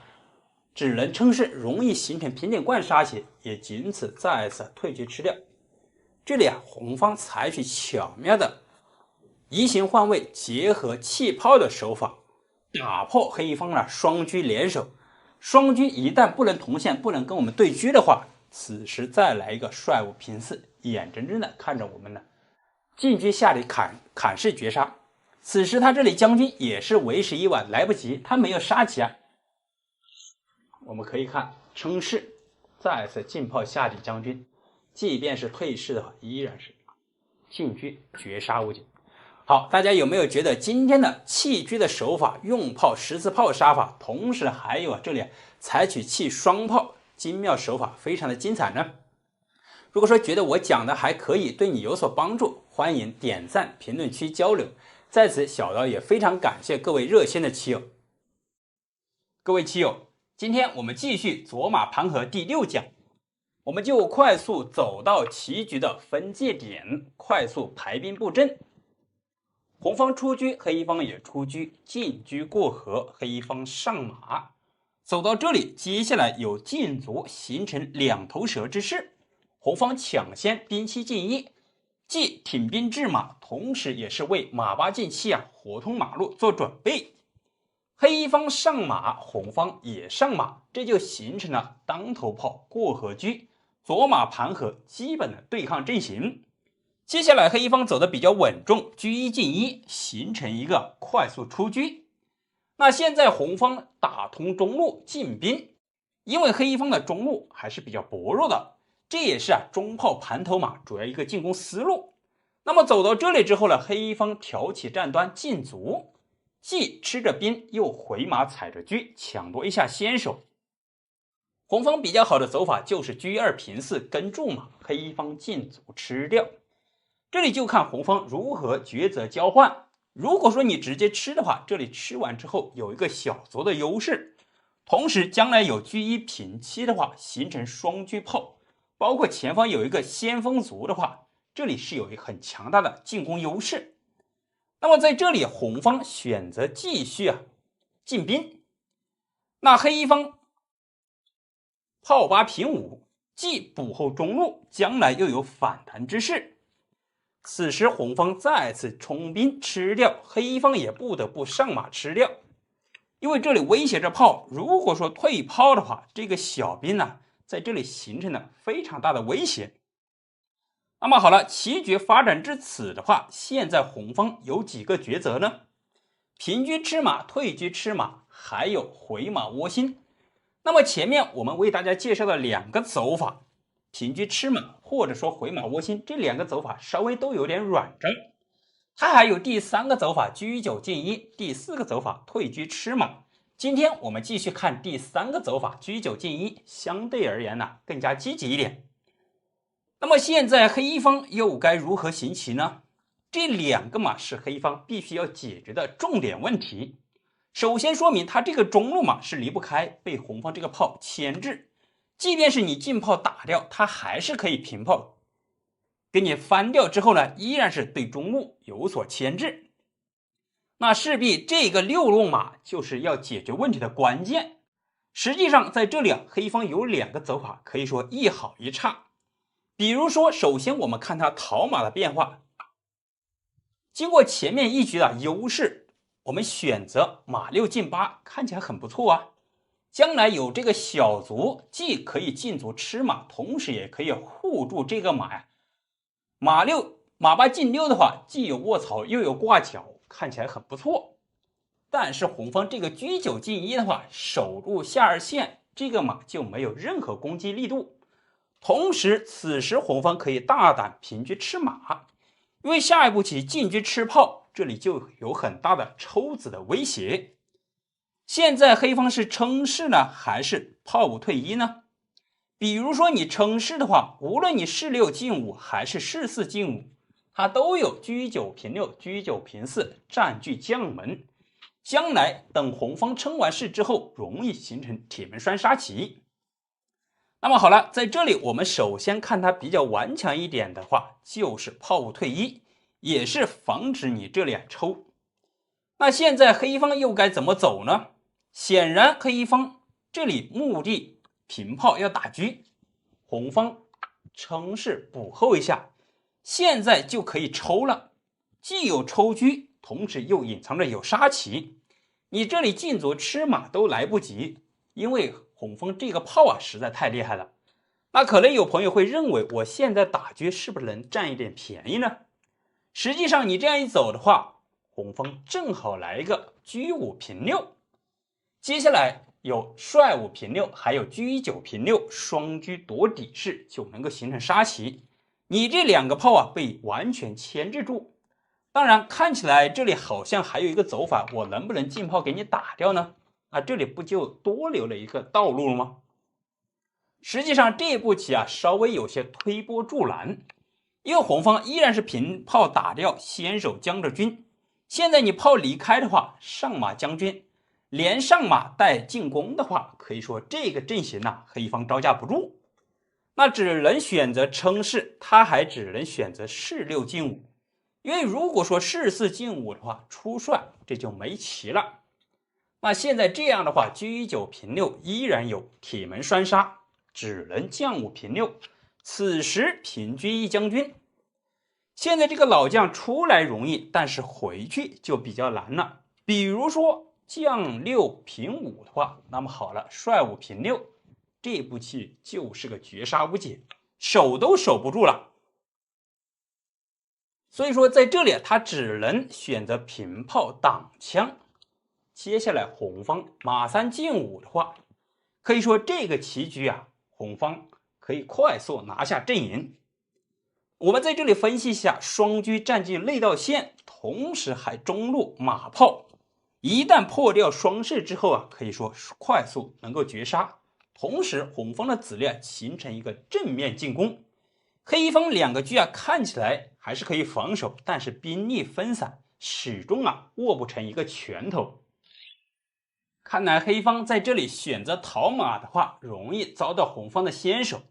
只能称是容易形成平顶贯杀棋，也仅此再次退车吃掉。这里红方采取巧妙的移形换位结合弃炮的手法，打破黑方双车联手。双车一旦不能同线，不能跟我们对车的话，此时再来一个帅5平4，眼睁睁的看着我们进车下底砍士绝杀。此时他这里将军也是为时已晚，来不及，他没有杀棋我们可以看称士，再次进炮下底将军，即便是退士的话，依然是进车绝杀无解。好，大家有没有觉得今天的弃车的手法，用炮10字炮杀法，同时还有这里采取弃双炮精妙手法，非常的精彩呢？如果说觉得我讲的还可以，对你有所帮助，欢迎点赞、评论区交流。在此，小刀也非常感谢各位热心的棋友。各位棋友，今天我们继续左马盘河第6讲，我们就快速走到棋局的分界点，快速排兵布阵。红方出车，黑方也出车，进车过河，黑方上马。走到这里，接下来有进卒形成两头蛇之势，红方抢先兵7进1，既挺兵制马，同时也是为马8进7活通马路做准备。黑方上马，红方也上马，这就形成了当头炮过河车，左马盘和基本的对抗阵型。接下来黑方走的比较稳重，车一进一，形成一个快速出车。那现在红方打通中路进兵，因为黑方的中路还是比较薄弱的，这也是中炮盘头马主要一个进攻思路。那么走到这里之后呢，黑方挑起战端进卒，既吃着兵又回马踩着车，抢夺一下先手。红方比较好的走法就是车二平四跟住马，黑方进卒吃掉。这里就看红方如何抉择交换。如果说你直接吃的话，这里吃完之后有一个小卒的优势，同时将来有车一平七的话，形成双车炮，包括前方有一个先锋卒的话，这里是有一个很强大的进攻优势。那么在这里红方选择继续进兵，那黑方炮八平五，既补后中路，将来又有反弹之势。此时红方再次冲兵吃掉，黑方也不得不上马吃掉，因为这里威胁着炮，如果说退炮的话，这个小兵在这里形成了非常大的威胁。那么好了，棋局发展至此的话，现在红方有几个抉择呢？平车吃马、退车吃马，还有回马窝心。那么前面我们为大家介绍的两个走法，平车吃马或者说回马窝心，这两个走法稍微都有点软招。它还有第三个走法车九进一，第四个走法退车吃马。今天我们继续看第三个走法车九进一，相对而言更加积极一点。那么现在黑方又该如何行棋呢？这两个马是黑方必须要解决的重点问题。首先说明他这个中路马是离不开被红方这个炮牵制，即便是你进炮打掉，他还是可以平炮给你翻掉之后呢，依然是对中路有所牵制。那势必这个六路马就是要解决问题的关键。实际上在这里黑方有两个走法，可以说一好一差。比如说首先我们看他逃马的变化，经过前面一局的优势，我们选择马六进八，看起来很不错将来有这个小卒，既可以进卒吃马，同时也可以护住这个马马六马八进六的话，既有卧槽又有挂角，看起来很不错。但是红方这个车九进一的话，守住下二线，这个马就没有任何攻击力度。同时此时红方可以大胆平车吃马，因为下一步棋进车吃炮，这里就有很大的抽子的威胁。现在黑方是称士呢，还是炮五退一呢？比如说你称士的话，无论你士六进五还是士四进五，它都有车九平六、车九平四占据将门，将来等红方称完士之后，容易形成铁门栓杀棋。那么好了，在这里我们首先看它比较顽强一点的话，就是炮五退一，也是防止你这里抽。那现在黑方又该怎么走呢？显然黑方这里目的平炮要打车，红方称士补后一下，现在就可以抽了，既有抽车，同时又隐藏着有杀棋。你这里进卒吃马都来不及，因为红方这个炮实在太厉害了。那可能有朋友会认为，我现在打车是不是能占一点便宜呢？实际上你这样一走的话，红方正好来一个车五平六，接下来有帅五平六，还有车九平六，双车夺底式就能够形成杀棋。你这两个炮被完全牵制住。当然看起来这里好像还有一个走法，我能不能进炮给你打掉呢？这里不就多留了一个道路了吗？实际上这步棋稍微有些推波助澜，因为红方依然是平炮打掉先手将着军。现在你炮离开的话，上马将军，连上马带进攻的话，可以说这个阵型黑方招架不住，那只能选择称士，他还只能选择士六进五，因为如果说士四进五的话，出帅这就没棋了。那现在这样的话，车九平六依然有铁门栓杀，只能将五平六。此时平车一将军，现在这个老将出来容易，但是回去就比较难了。比如说将六平五的话，那么好了，帅五平六，这步棋就是个绝杀无解，守都守不住了。所以说在这里他只能选择平炮挡枪。接下来红方马三进五的话，可以说这个棋局啊，红方可以快速拿下阵营。我们在这里分析一下，双车占据内道线，同时还中路马炮，一旦破掉双士之后啊，可以说快速能够绝杀。同时红方的子力形成一个正面进攻，黑方两个车啊看起来还是可以防守，但是兵力分散，始终握不成一个拳头。看来黑方在这里选择逃马的话，容易遭到红方的先手。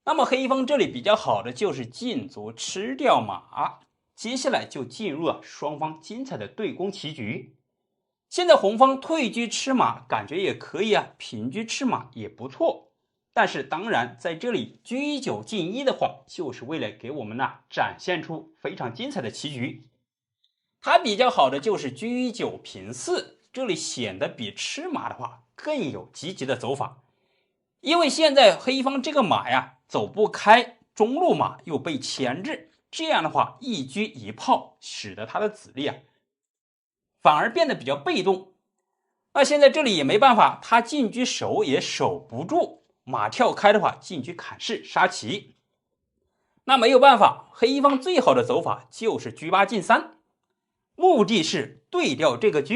那么黑方这里比较好的就是进卒吃掉马，接下来就进入了双方精彩的对攻棋局。现在红方退车吃马感觉也可以啊，平车吃马也不错。但是当然在这里车9进1的话，就是为了给我们展现出非常精彩的棋局。它比较好的就是车9平4，这里显得比吃马的话更有积极的走法。因为现在黑方这个马呀走不开，中路马又被牵制，这样的话一车一炮，使得他的子力反而变得比较被动。那现在这里也没办法，他进车守也守不住，马跳开的话进车砍士杀棋。那没有办法，黑方最好的走法就是车8进3，目的是对掉这个车。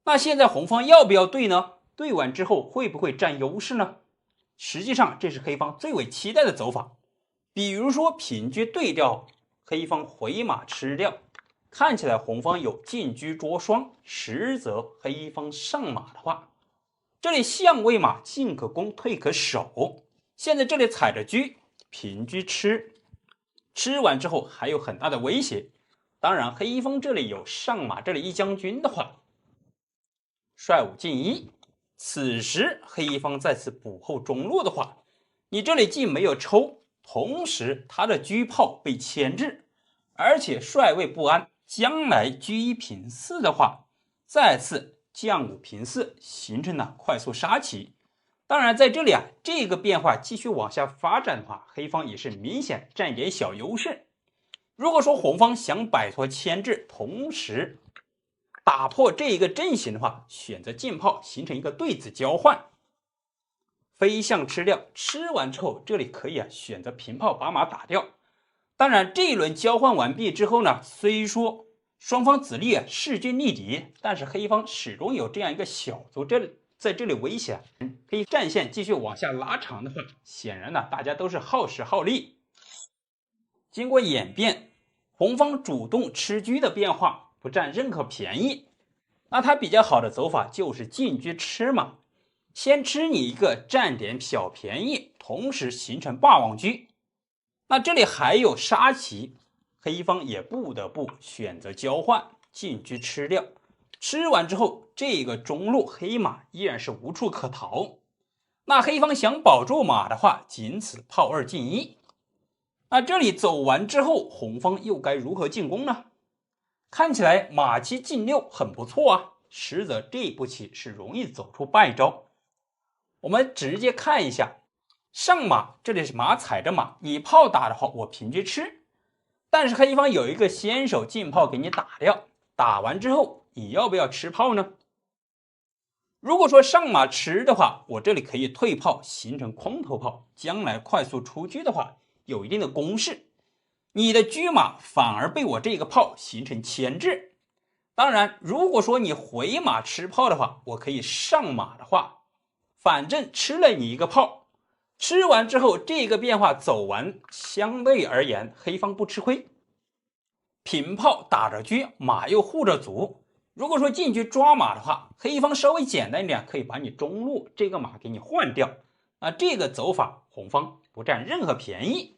那现在红方要不要对呢？对完之后会不会占优势呢？实际上这是黑方最为期待的走法。比如说平车对掉，黑方回马吃掉，看起来红方有进车捉双，实则黑方上马的话，这里相位马进可攻退可守。现在这里踩着车，平车吃完之后还有很大的威胁。当然黑方这里有上马，这里一将军的话，帅5进1，此时黑方再次补后中路的话，你这里既没有抽，同时他的车炮被牵制，而且帅位不安，将来车1平4的话，再次将5平4，形成了快速杀棋。当然在这里这个变化继续往下发展的话，黑方也是明显占一点小优势。如果说红方想摆脱牵制，同时打破这一个阵型的话，选择进炮形成一个对子交换，飞象吃掉，吃完之后这里可以选择平炮把马打掉。当然这一轮交换完毕之后呢，虽说双方子力势均力敌，但是黑方始终有这样一个小卒在这里威胁，可以战线继续往下拉长的话，显然大家都是耗时耗力。经过演变，红方主动吃车的变化不占任何便宜。那他比较好的走法就是进车吃马，先吃你一个占点小便宜，同时形成霸王车。那这里还有杀棋，黑方也不得不选择交换，进车吃掉。吃完之后，这个中路黑马依然是无处可逃。那黑方想保住马的话，仅此炮2进1。那这里走完之后，红方又该如何进攻呢？看起来马7进6很不错啊，实则这步棋是容易走出败招。我们直接看一下，上马这里是马踩着马，你炮打的话我平车吃，但是黑方有一个先手进炮给你打掉，打完之后你要不要吃炮呢？如果说上马吃的话，我这里可以退炮形成空头炮，将来快速出车的话有一定的攻势，你的车马反而被我这个炮形成牵制。当然如果说你回马吃炮的话，我可以上马的话，反正吃了你一个炮，吃完之后这个变化走完，相对而言黑方不吃亏，平炮打着车，马又护着卒。如果说进去抓马的话，黑方稍微简单一点，可以把你中路这个马给你换掉。这个走法红方不占任何便宜。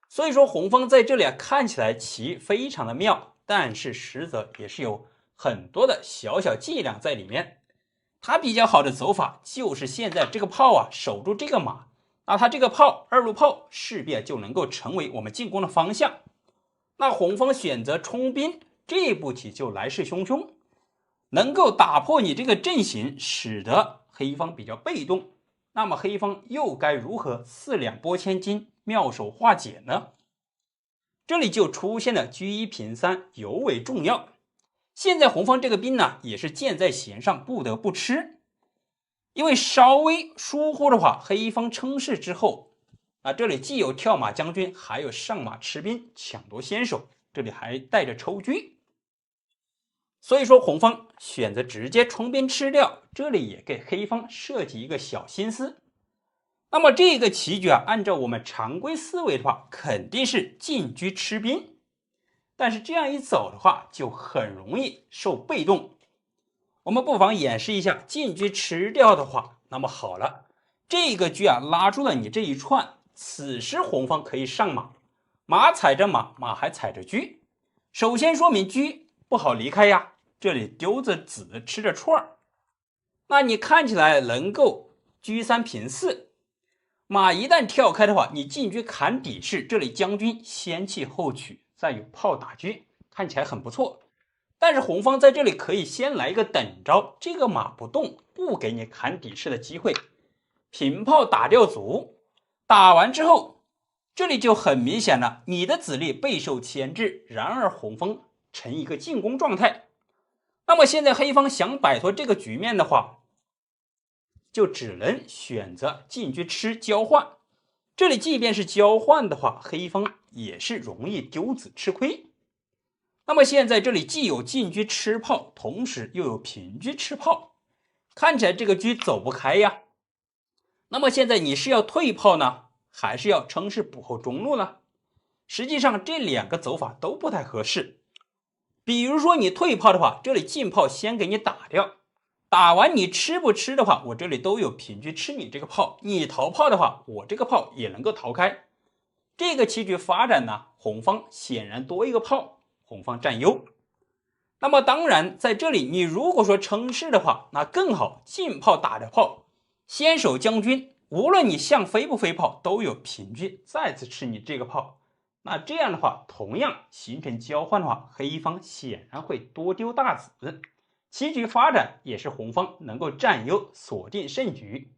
所以说红方在这里看起来棋非常的妙，但是实则也是有很多的小小伎俩在里面。他比较好的走法就是现在这个炮守住这个马，那他这个炮2路炮势必就能够成为我们进攻的方向。那红方选择冲兵，这步棋就来势汹汹，能够打破你这个阵型，使得黑方比较被动。那么黑方又该如何四两拨千斤，妙手化解呢？这里就出现了车一平3尤为重要。现在红方这个兵呢，也是箭在弦上，不得不吃。因为稍微疏忽的话，黑方称势之后，这里既有跳马将军，还有上马吃兵抢夺先手，这里还带着抽车。所以说红方选择直接冲兵吃掉，这里也给黑方设计一个小心思。那么这个棋局按照我们常规思维的话，肯定是进车吃兵。但是这样一走的话，就很容易受被动。我们不妨演示一下进车吃掉的话，那么好了，这个车拉住了你这一串，此时红方可以上马，马踩着马，马还踩着车。首先说明车不好离开呀，这里丢着子吃着串，那你看起来能够车3平4。马一旦跳开的话，你进车砍底士，这里将军先弃后取，再有炮打车，看起来很不错。但是红方在这里可以先来一个等招，这个马不动，不给你砍底士的机会，平炮打掉卒，打完之后，这里就很明显了，你的子力备受牵制，然而红方呈一个进攻状态。那么现在黑方想摆脱这个局面的话，就只能选择进车吃交换。这里即便是交换的话，黑方也是容易丢子吃亏。那么现在这里既有进车吃炮，同时又有平车吃炮，看起来这个车走不开呀。那么现在你是要退炮呢，还是要乘势补后中路呢？实际上这两个走法都不太合适。比如说你退炮的话，这里进炮先给你打掉，打完你吃不吃的话，我这里都有平车吃你这个炮，你逃炮的话，我这个炮也能够逃开。这个棋局发展呢，红方显然多一个炮，红方占优。那么当然在这里你如果说称势的话，那更好，进炮打掉炮，先手将军无论你象飞不飞炮，都有平车再次吃你这个炮。那这样的话，同样形成交换的话，黑方显然会多丢大子，棋局发展也是红方能够占优，锁定胜局。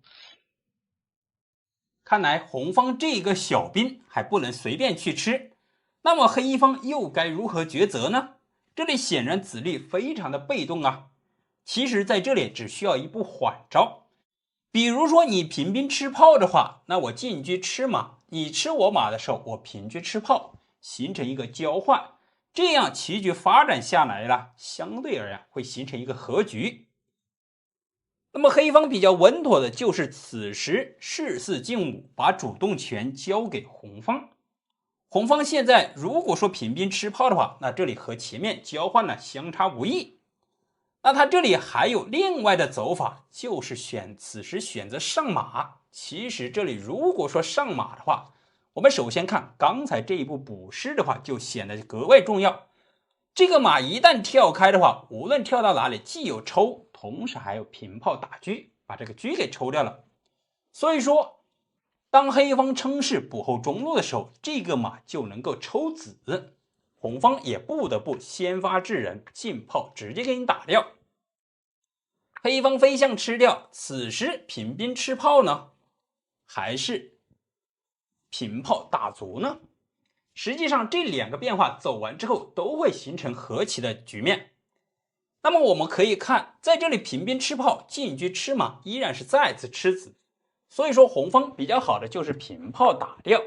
看来红方这个小兵还不能随便去吃，那么黑方又该如何抉择呢？这里显然子力非常的被动啊。其实在这里只需要一步缓招，比如说你平兵吃炮的话，那我进车吃马，你吃我马的时候，我平车吃炮，形成一个交换，这样棋局发展下来了，相对而言会形成一个和局。那么黑方比较稳妥的就是此时士4进5，把主动权交给红方。红方现在如果说平兵吃炮的话，那这里和前面交换呢相差无异。那他这里还有另外的走法，就是此时选择上马。其实这里如果说上马的话，我们首先看刚才这一步补士的话，就显得格外重要。这个马一旦跳开的话，无论跳到哪里，既有抽，同时还有平炮打车，把这个车给抽掉了。所以说当黑方称势补后中路的时候，这个马就能够抽子，红方也不得不先发制人，进炮直接给你打掉。黑方飞象吃掉，此时平兵吃炮呢，还是平炮打卒呢？实际上这两个变化走完之后，都会形成和棋的局面。那么我们可以看，在这里平兵吃炮，进车吃马，依然是再次吃子。所以说红方比较好的就是平炮打掉，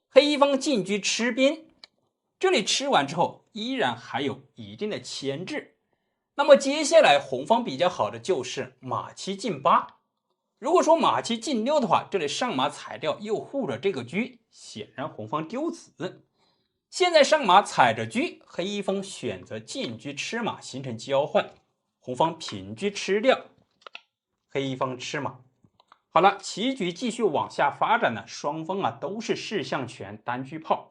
黑方进车吃兵，这里吃完之后依然还有一定的牵制。那么接下来红方比较好的就是马7进8，如果说马7进6的话，这里上马踩掉又护着这个车，显然红方丢子。现在上马踩着车，黑方选择进车吃马，形成交换，红方平车吃掉，黑方吃马。好了，棋局继续往下发展呢，双方都是士象权单车炮，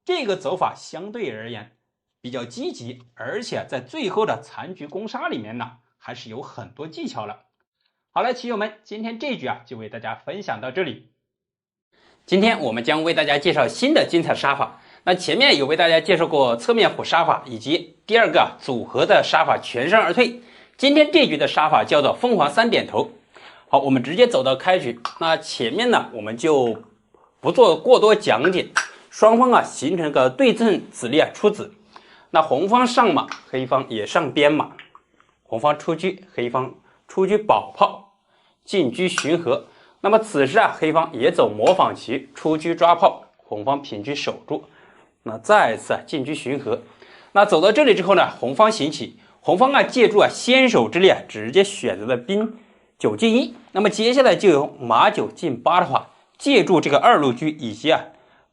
这个走法相对而言比较积极，而且在最后的残局攻杀里面呢，还是有很多技巧了。好了，棋友们，今天这局就为大家分享到这里。今天我们将为大家介绍新的精彩杀法。那前面有为大家介绍过侧面虎杀法以及第二个组合的杀法全身而退，今天这局的杀法叫做凤凰3点头。好，我们直接走到开局。那前面呢，我们就不做过多讲解。双方啊形成个对称子力啊出子。那红方上马，黑方也上边马。红方出车，黑方出车保炮，进车巡河。那么此时啊，黑方也走模仿棋，出车抓炮，红方平车守住。那再次啊进车巡河。那走到这里之后呢，红方行棋，红方啊借助啊先手之力啊，直接选择了兵9进1。那么接下来就有马9进8的话，借助这个2路车以及啊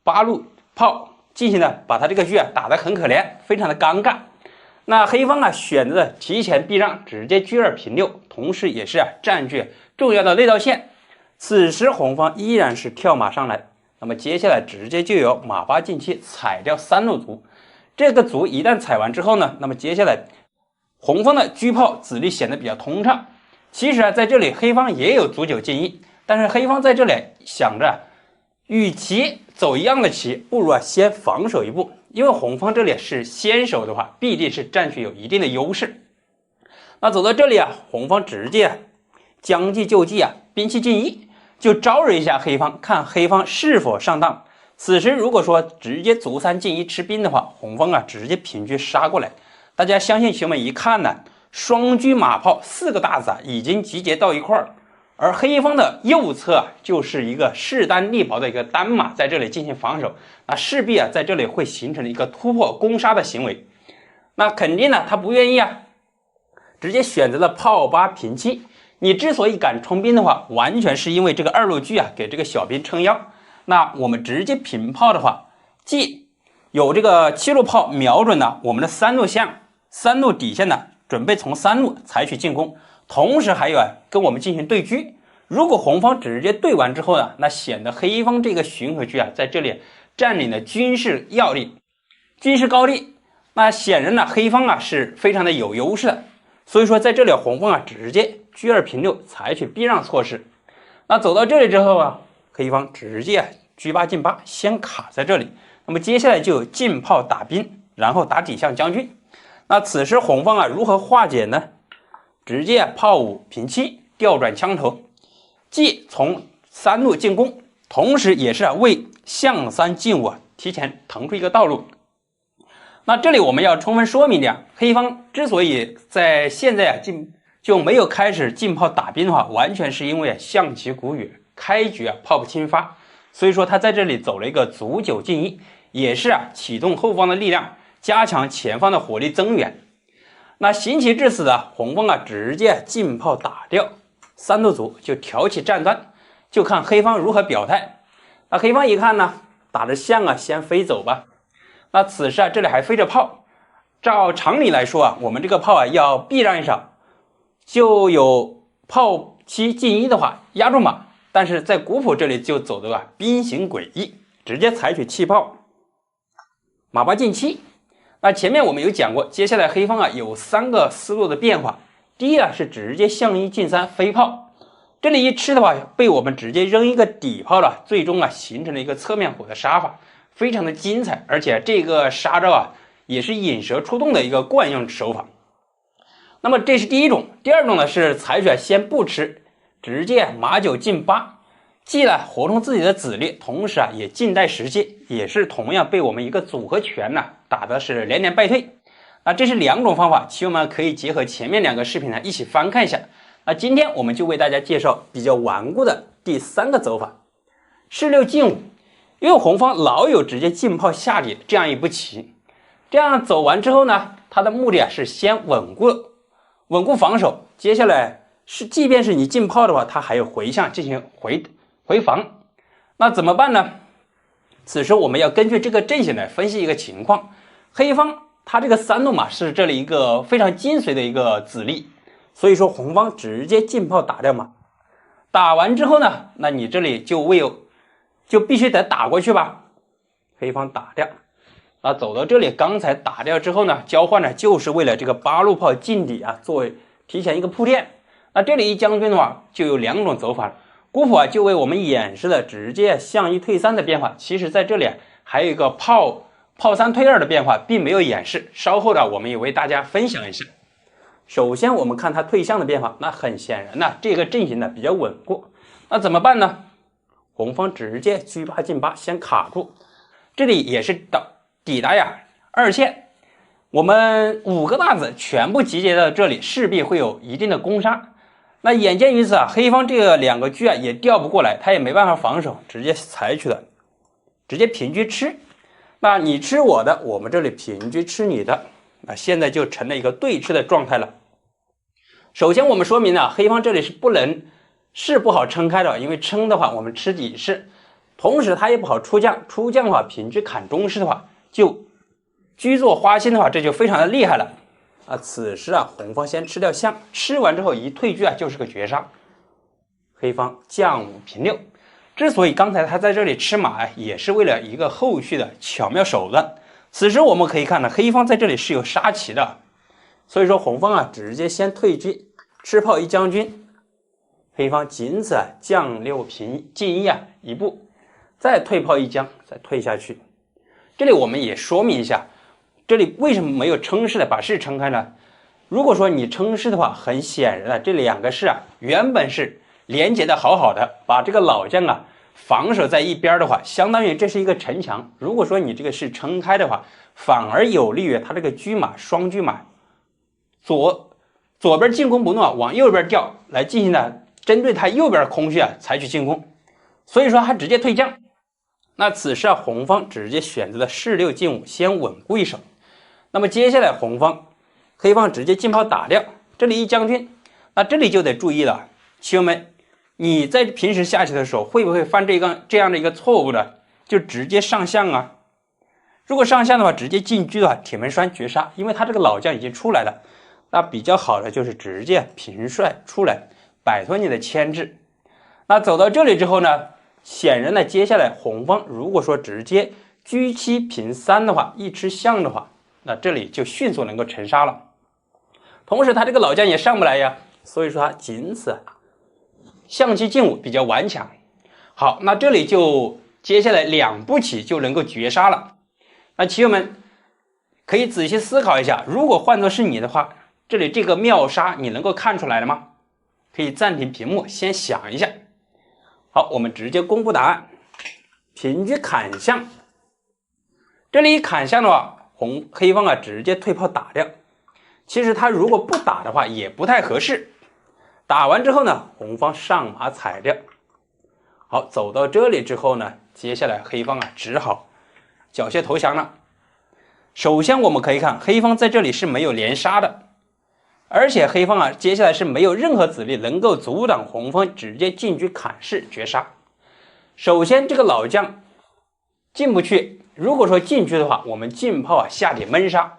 8路炮进行的把他这个车啊打得很可怜，非常的尴尬。那黑方啊选择了提前避让，直接车2平6，同时也是啊占据重要的内道线。此时红方依然是跳马上来，那么接下来直接就有马8进7踩掉3路卒。这个卒一旦踩完之后呢，那么接下来红方的车炮子力显得比较通畅。其实啊在这里黑方也有卒9进1，但是黑方在这里想着与其走一样的棋，不如啊先防守一步，因为红方这里是先手的话，必定是占据有一定的优势。那走到这里啊，红方直接将计就计啊，兵7进1，就招惹一下黑方，看黑方是否上当。此时如果说直接卒3进1吃兵的话，红方啊直接平车杀过来。大家相信球们一看呢，双车马炮4个大子啊已经集结到一块儿。而黑方的右侧啊，就是一个势单力薄的一个单马在这里进行防守，那势必啊在这里会形成一个突破攻杀的行为。那肯定呢他不愿意啊，直接选择了炮8平7。你之所以敢冲兵的话，完全是因为这个2路车啊给这个小兵撑腰。那我们直接平炮的话，既有这个7路炮瞄准了我们的3路象，3路底线呢准备从3路采取进攻。同时还有啊，跟我们进行对车。如果红方直接对完之后呢，那显得黑方这个巡河车啊，在这里占领了军事要地、军事高地。那显然呢，黑方啊是非常的有优势的。所以说，在这里红方啊直接车2平6，采取避让措施。那走到这里之后啊，黑方直接车8进8，先卡在这里。那么接下来就有进炮打兵，然后打底象将军。那此时红方啊如何化解呢？直接炮5平7，调转枪头，既从3路进攻，同时也是为象3进5提前腾出一个道路。那这里我们要充分说明点，黑方之所以在现在就没有开始进炮打兵的话，完全是因为象棋古语开局炮不侵发，所以说他在这里走了一个卒9进1，也是启动后方的力量，加强前方的火力增援。那行棋至此的红方啊，直接进炮打掉3路卒，就挑起战端，就看黑方如何表态。那黑方一看呢，打着象啊，先飞走吧。那此时啊，这里还飞着炮，照常理来说啊，我们这个炮啊要避让一手，就有炮7进1的话压住马，但是在古谱这里就走的兵行诡异，直接采取弃炮，马8进7。那前面我们有讲过，接下来黑方啊有3个思路的变化。第一啊是直接象1进3飞炮，这里一吃的话，被我们直接扔一个底炮了，最终啊形成了一个侧面火的杀法，非常的精彩。而且这个杀招啊也是引蛇出洞的一个惯用手法。那么这是第一种。第二种呢是采取先不吃，直接马9进8，既呢活动自己的子力，同时啊也静待时机，也是同样被我们一个组合拳打的是连连败退。那这是2种方法，棋友们可以结合前面2个视频一起翻看一下。那今天我们就为大家介绍比较顽固的第3个走法，士6进5。因为红方老有直接进炮下底这样一步棋，这样走完之后呢，他的目的是先稳固防守，接下来是即便是你进炮的话，他还有回象进行回防。那怎么办呢？此时我们要根据这个阵型来分析一个情况。黑方他这个3路马是这里一个非常精髓的一个子力，所以说红方直接进炮打掉马，打完之后呢，那你这里就必须得打过去吧，黑方打掉。那走到这里，刚才打掉之后呢，交换呢就是为了这个8路炮进底作为提前一个铺垫。那这里一将军的话就有2种走法，古谱就为我们演示了直接象1退3的变化。其实在这里还有一个炮3退2的变化并没有演示，稍后呢我们也为大家分享一下。首先我们看他退象的变化，那很显然呢，这个阵型呢比较稳固。那怎么办呢？红方直接车8进8，先卡住。这里也是抵达呀二线，我们5个大子全部集结到这里，势必会有一定的攻杀。那眼见于此啊，黑方这个2个车啊也调不过来，他也没办法防守，直接采取了直接平车吃。那你吃我的，我们这里平车吃你的，那现在就成了一个对吃的状态了。首先我们说明了黑方这里是不好撑开的，因为撑的话我们吃底士，同时他也不好出将，出将的话平车砍中士的话就车做花心的话，这就非常的厉害了啊。此时啊红方先吃掉象，吃完之后一退车啊就是个绝杀，黑方将5平6。之所以刚才他在这里吃马也是为了一个后续的巧妙手段。此时我们可以看到黑方在这里是有杀棋的，所以说红方啊直接先退车吃炮1将军，黑方仅此将6平进1啊一步，再退炮1将，再退下去。这里我们也说明一下，这里为什么没有撑士的把士撑开呢？如果说你撑士的话，很显然这2个士啊原本是连接的好好的，把这个老将啊防守在一边的话，相当于这是一个城墙。如果说你这个是撑开的话，反而有利于他这个车马双车马左边进攻不动往右边调来进行的针对他右边空虚采取进攻。所以说他直接退将。那此时红方直接选择了士6进5，先稳固一手。那么接下来黑方直接进炮打掉，这里1将军，那这里就得注意了，棋友们。你在平时下棋的时候会不会犯这样的一个错误呢？就直接上象啊。如果上象的话，直接进车的话，铁门栓绝杀，因为他这个老将已经出来了。那比较好的就是直接平帅出来，摆脱你的牵制。那走到这里之后呢，显然呢，接下来红方如果说直接车7平3的话，一吃象的话，那这里就迅速能够成杀了。同时他这个老将也上不来呀，所以说他仅此象7进5比较顽强。好，那这里就接下来2步棋就能够绝杀了。那棋友们可以仔细思考一下，如果换作是你的话，这里这个妙杀你能够看出来了吗？可以暂停屏幕先想一下。好，我们直接公布答案。平车砍象，这里砍象的话，黑方直接退炮打掉。其实他如果不打的话也不太合适。打完之后呢，红方上马踩掉。好，走到这里之后呢，接下来黑方只好缴械投降了。首先我们可以看黑方在这里是没有连杀的，而且黑方接下来是没有任何子力能够阻挡红方直接进车砍士绝杀。首先这个老将进不去，如果说进去的话，我们进炮下底闷杀。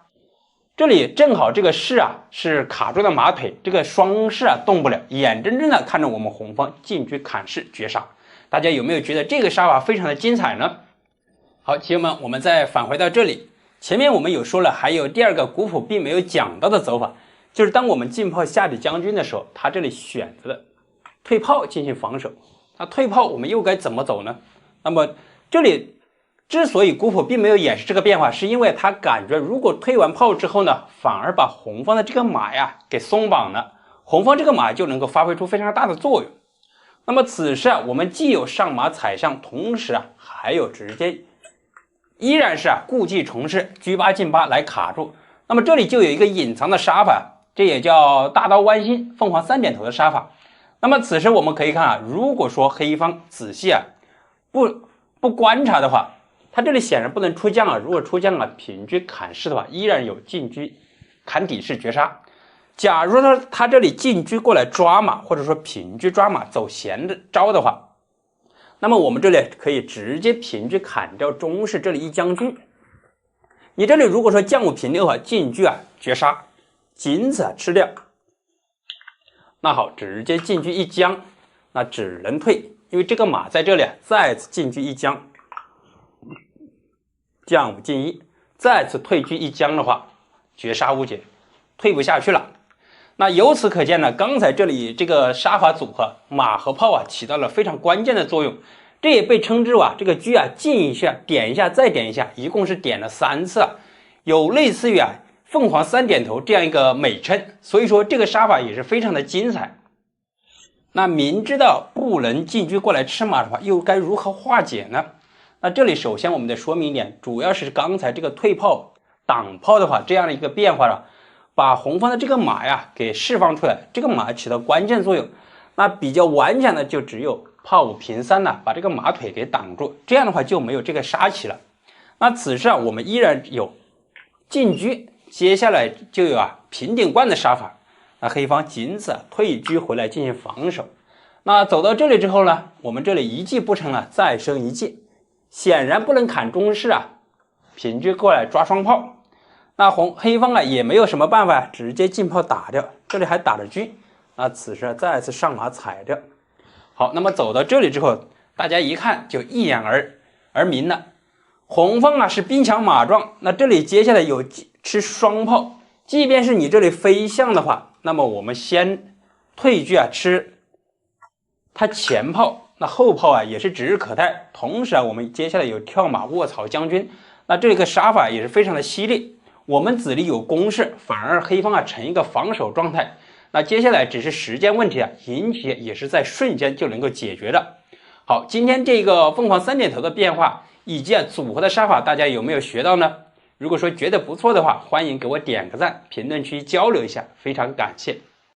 这里正好这个士是卡住了马腿，这个双士动不了，眼睁睁的看着我们红方进车砍士绝杀。大家有没有觉得这个杀法非常的精彩呢？好，棋友们，我们再返回到这里，前面我们有说了，还有第2个古谱并没有讲到的走法，就是当我们进炮下底将军的时候，他这里选择了退炮进行防守。那退炮我们又该怎么走呢？那么这里之所以古谱并没有演示这个变化，是因为他感觉如果退完炮之后呢，反而把红方的这个马给松绑了，红方这个马就能够发挥出非常大的作用。那么此时我们既有上马踩象，同时还有直接依然是故技重施，车8进8来卡住。那么这里就有一个隐藏的杀法，这也叫大刀剜心凤凰3点头的杀法。那么此时我们可以看如果说黑方仔细不观察的话，他这里显然不能出将如果出将平车砍士的话，依然有进车砍底士绝杀。假如他这里进车过来抓马，或者说平车抓马走闲的招的话，那么我们这里可以直接平车砍掉中士，这里1将军。你这里如果说将5平6进车绝杀，仅此吃掉。那好，直接进车1将，那只能退，因为这个马在这里再次进车1将，将5进1，再次退车1将的话，绝杀无解，退不下去了。那由此可见呢，刚才这里这个杀法组合马和炮起到了非常关键的作用，这也被称之为这个车进一下点一下再点一下，一共是点了3次有类似于凤凰三点头这样一个美称，所以说这个杀法也是非常的精彩。那明知道不能进车过来吃马的话，又该如何化解呢？那这里首先我们的说明一点，主要是刚才这个退炮挡炮的话，这样的一个变化了，把红方的这个马呀给释放出来，这个马起到关键作用。那比较顽强的就只有炮5平3了，把这个马腿给挡住，这样的话就没有这个杀棋了。那此时我们依然有进车，接下来就有平顶冠的杀法。那黑方仅此退车回来进行防守。那走到这里之后呢，我们这里一计不成了，再生一计，显然不能砍中士平车过来抓双炮。那黑方也没有什么办法，直接进炮打掉，这里还打着车。那此时再次上马踩掉。好，那么走到这里之后，大家一看就一眼而明了，红方是兵强马壮，那这里接下来有吃双炮，即便是你这里飞象的话，那么我们先退车吃他前炮，那后炮也是指日可待。同时我们接下来有跳马卧槽将军，那这个杀法也是非常的犀利。我们子里有攻势，反而黑方呈一个防守状态。那接下来只是时间问题赢棋也是在瞬间就能够解决的。好，今天这个凤凰三点头的变化以及组合的杀法，大家有没有学到呢？如果说觉得不错的话，欢迎给我点个赞，评论区交流一下，非常感谢。